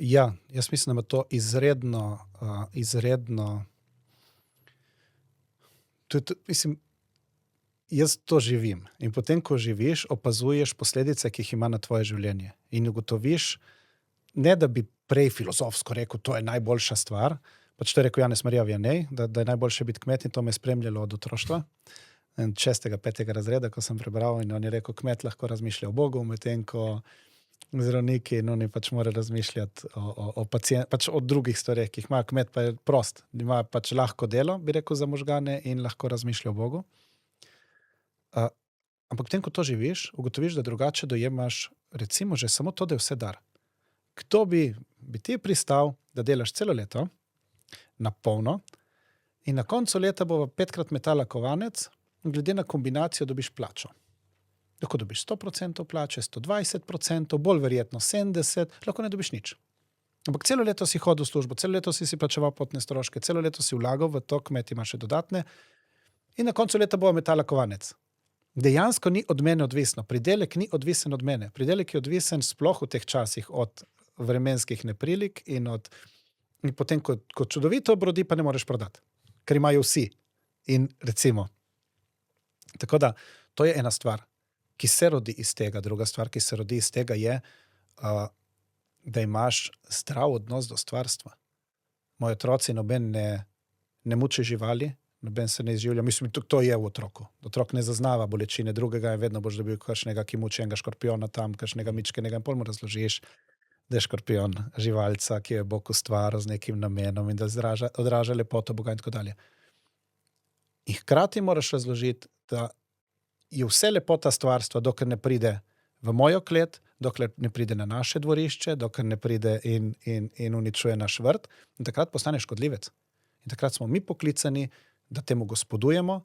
Ja, jaz mislim, da ima to izredno, mislim, jaz to živim. In potem, ko živiš, opazuješ posledice, ki jih ima na tvoje življenje. In ugotoviš, ne da bi prej filozofsko rekel, to je najboljša stvar, pač to je rekel Janez Marija Vianney, da je najboljše biti kmet in to me je spremljalo od otroštva. 6., 5. razreda, ko sem prebral in on je rekel, kmet lahko razmišlja o Bogu, medtem ko zdravniki in oni pač morajo razmišljati pač o drugih stvareh, ki jih ima kmet, pa je prost. Ima pač lahko delo, bi rekel, za možgane in lahko razmišlja o Bogu. Ampak potem, ko to živiš, ugotoviš, da drugače dojemaš recimo že samo to, da je vse dar. Kdo bi ti pristal, da delaš celo leto na polno in na koncu leta bo 5-krat metala kovanec in glede na kombinacijo dobiš plačo. Lahko dobiš 100% plače, 120%, bolj verjetno 70%, lahko ne dobiš nič. Ampak celo leto si hodil v službo, celo leto si plačeval potne stroške, celo leto si vlagal v to, kmet ima še dodatne in na koncu leta bo metala kovanec. Dejansko ni od mene odvisno. Pridelek ni odvisen od mene. Pridelek je odvisen sploh v teh časih od vremenskih neprilik in potem, ko čudovito obrodi, pa ne moreš prodati. Ker imajo vsi. In recimo. Tako da, to je ena stvar, ki se rodi iz tega. Druga stvar, ki se rodi iz tega je, da imaš zdrav odnos do stvarstva. Moji otroci noben ne muči živali, noben se ne izživlja. Mislim, to je v otroku. Otrok ne zaznava bolečine drugega in vedno boš dobil kakšnega, ki muči enega škorpiona tam, kakšnega mičkenega in pol mu razložiš, da je škorpion živalca, ki je Bog ustvaril z nekim namenom in da odraža lepoto Boga in tako dalje. In hkrati moraš razložiti, da je vse lepota stvarstva, dokler ne pride v mojo klet, dokler ne pride na naše dvorišče, dokler ne pride in uničuje naš vrt, in takrat postane škodljivec. In takrat smo mi poklicani, da temu gospodujemo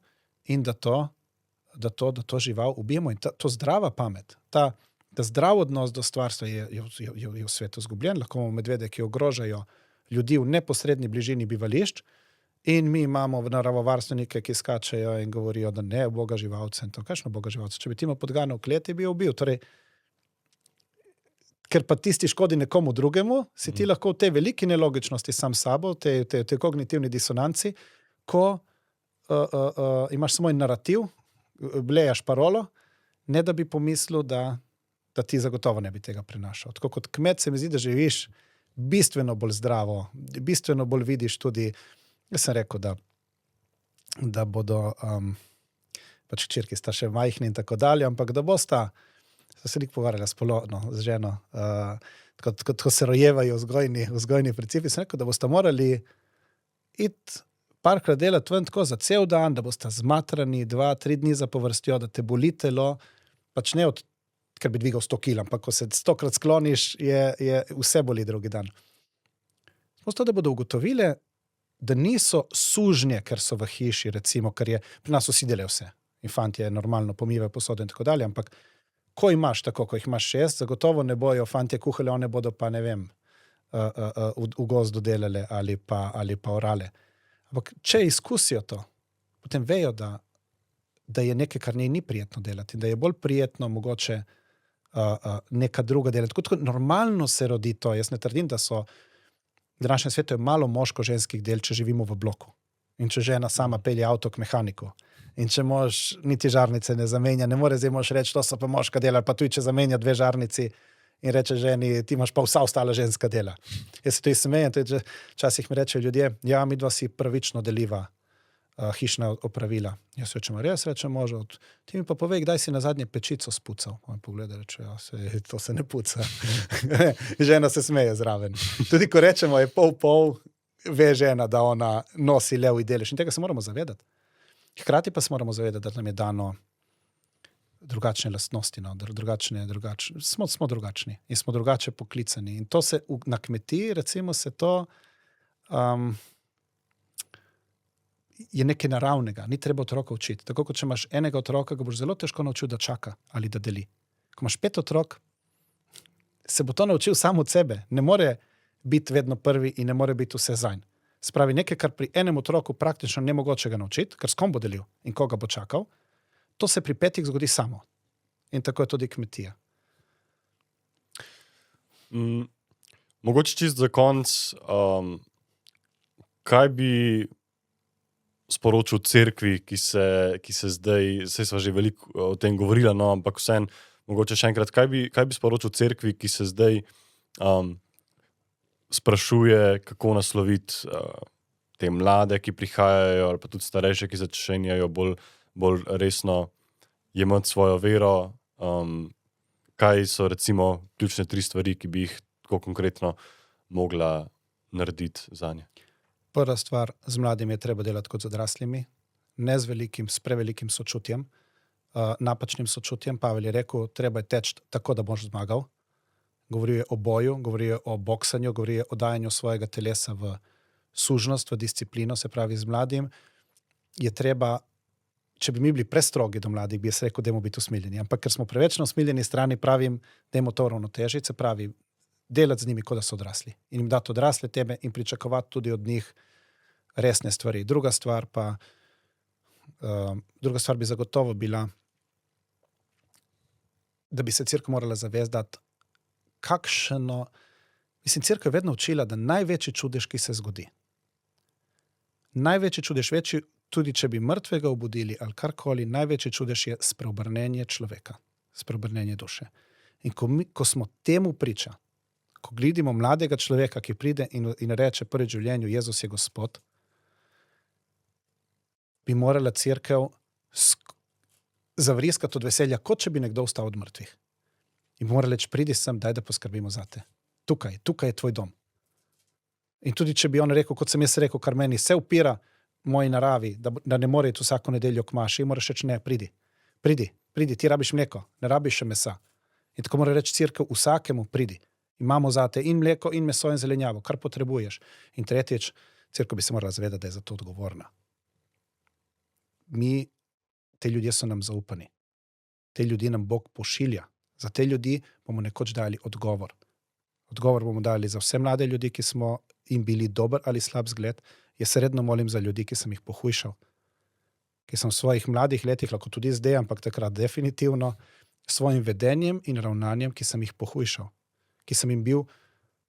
in da to žival ubijemo. In to zdrava pamet, ta zdrav odnos do stvarstva je v svetu izgubljen. Lahko imamo medvede, ki ogrožajo ljudi v neposredni bližini bivališč, in mi imamo naravovarstvenike, ki skačejo in govorijo, da ne, Boga živalce in to. Kakšno Boga živalce? Če bi ti mu podganil kleti, bi jo ubil. Torej, ker pa tisti škodi nekomu drugemu, si ti lahko v tej veliki nelogičnosti sam sabo, v tej kognitivni disonanci, ko imaš samo en narativ, blejaš parolo, ne da bi pomislil, da ti zagotovo ne bi tega prenašal. Tako kot kmet se mi zdi, da živiš bistveno bolj zdravo, bistveno bolj vidiš tudi. Jaz sem rekel, da bodo pač hčerki sta še majhni in tako dalje, ampak da bosta, so se nik pogovarjala z ženo, ko se rojevajo vzgojni principi, sem rekel, da bosta morali iti parkrat delati ven tako za cel dan, da bosta zmatrani 2-3 dni zapovrstjo, da te boli telo, pač ne ker bi dvigal 100 kg, ampak ko se 100-krat skloniš, je vse boli drugi dan. Zato, da bodo ugotovile, da niso sužnje, ker so v hiši, recimo, ker je, pri nas vsi delajo vse. In fantje normalno pomivajo posodo in tako dalje, ampak ko imaš tako, ko jih imaš 6, zagotovo ne bojo fantje kuhali, one bodo pa, ne vem, v gozdu delale ali pa orale. Ampak če izkusijo to, potem vejo, da je nekaj, kar ni prijetno delati, da je bolj prijetno mogoče neka druga delati. Tako normalno se rodi to. Jaz ne trdim, da so v današnjem svetu je malo moško-ženskih del, če živimo v bloku. In če žena sama pelje avto k mehaniku. In če mož niti žarnice ne zamenja, ne more zdaj mož reči, to so pa moška dela, pa tudi če zamenja 2 žarnici in reče ženi, ti imaš pa vsa ostala ženska dela. Jaz se tudi smejem, tudi včasih mi rečejo ljudje, ja, midva si pravično deliva hišna opravila. Jaz rečem, res rečem možu, ti mi pa povej, kdaj si na zadnje pečico spucal. On pogleda, reče, ja, to se ne puca. Žena se smeje zraven. Tudi ko rečemo, je pol, ve žena, da ona nosi levi delež. In tega se moramo zavedati. Hkrati pa se moramo zavedati, da nam je dano drugačne lastnosti. No? Smo drugačni in smo drugače poklicani. In to se na kmetiji, recimo, se to je nekaj naravnega, ni treba otroka učiti. Tako kot če imaš enega otroka, ga boš zelo težko naučil, da čaka ali da deli. Ko imaš 5 otrok, se bo to naučil sam od sebe. Ne more biti vedno prvi in ne more biti vse zanj. Spravi nekaj, kar pri enem otroku praktično nemogoče ga naučiti, ker s kom bo delil in koga bo čakal, to se pri 5 zgodi samo. In tako je tudi kmetija. Mogoče čisto za konc, kaj bi sporočil cerkvi, ki se zdaj, saj sva že veliko o tem govorila, no, ampak vseeno, mogoče še enkrat, kaj bi sporočil cerkvi, ki se zdaj sprašuje, kako nasloviti te mlade, ki prihajajo, ali pa tudi starejše, ki začenjajo bolj resno jemati svojo vero. Kaj so recimo ključne 3 stvari, ki bi jih tako konkretno mogla narediti zanje? Prva stvar, z mladimi je treba delati kot z odraslimi, ne s prevelikim sočutjem, napačnim sočutjem. Pavel je rekel, treba je teči tako, da boš zmagal. Govoril je o boju, govoril je o boksanju, govoril je o dajanju svojega telesa v sužnost, v disciplino, se pravi z mladim. Je treba, če bi mi bili prestrogi do mladih, bi jaz rekel, dajmo biti usmiljeni. Ampak ker smo preveč na usmiljeni strani, pravim, dajmo to ravnotežiti, se pravi, delati z njimi, kot da so odrasli. In jim dati odrasle teme in pričakovati tudi od njih resne stvari. Druga stvar bi zagotovo bila, da bi se cerkev morala zavedati, cerkev je vedno učila, da največji čudež, ki se zgodi, največji čudež, tudi če bi mrtvega obudili ali karkoli, največji čudež je spreobrnenje človeka, spreobrnenje duše. In ko smo temu priča, ko gledimo mladega človeka, ki pride in reče prvič v življenju, Jezus je Gospod, bi morala cerkev zavriskati od veselja, kot če bi nekdo vstal od mrtvih. In bi morala reči, pridi sem, daj da poskrbimo zate. Tukaj je tvoj dom. In tudi če bi on rekel, kot sem jaz rekel, kar meni se upira moji naravi, da ne more iti vsako nedeljo k maši, moraš reči, ne, pridi, ti rabiš mleko, ne rabiš še mesa. In tako mora reči cerkev, vsakemu pridi. Imamo zate in mleko, in meso, in zelenjavo, kar potrebuješ. In tretjič, cerkev bi se morala zavedati, da je za to odgovorna. Te ljudje so nam zaupani. Te ljudi nam Bog pošilja. Za te ljudi bomo nekoč dali odgovor. Odgovor bomo dali za vse mlade ljudi, ki smo jim bili dober ali slab zgled. Jaz se redno molim za ljudi, ki sem jih pohujšal. Ki sem v svojih mladih letih, lahko tudi zdaj, ampak takrat definitivno, svojim vedenjem in ravnanjem, ki sem jih pohujšal. Ki sem jim bil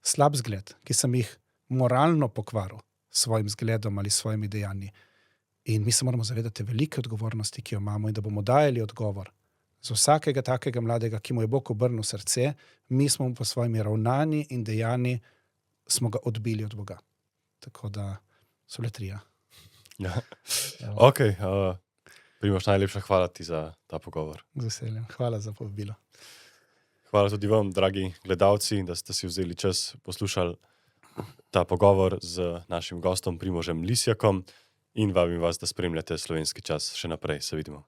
slab zgled, ki sem jih moralno pokvaril s svojim zgledom ali svojimi dejanji. In mi se moramo zavedati velike odgovornosti, ki jo imamo, in da bomo dajali odgovor za vsakega takega mladega, ki mu je Bog obrnil srce, mi smo mu pa svojimi ravnanji in dejanji smo ga odbili od Boga. Tako da so le 3. Ja. Ok, Primož, najlepša hvala ti za ta pogovor. Z veseljem. Hvala za povabilo. Hvala tudi vam, dragi gledalci, da ste si vzeli čas poslušali ta pogovor z našim gostom Primožem Lisjakom in vabim vas, da spremljate Slovenski čas še naprej. Se vidimo.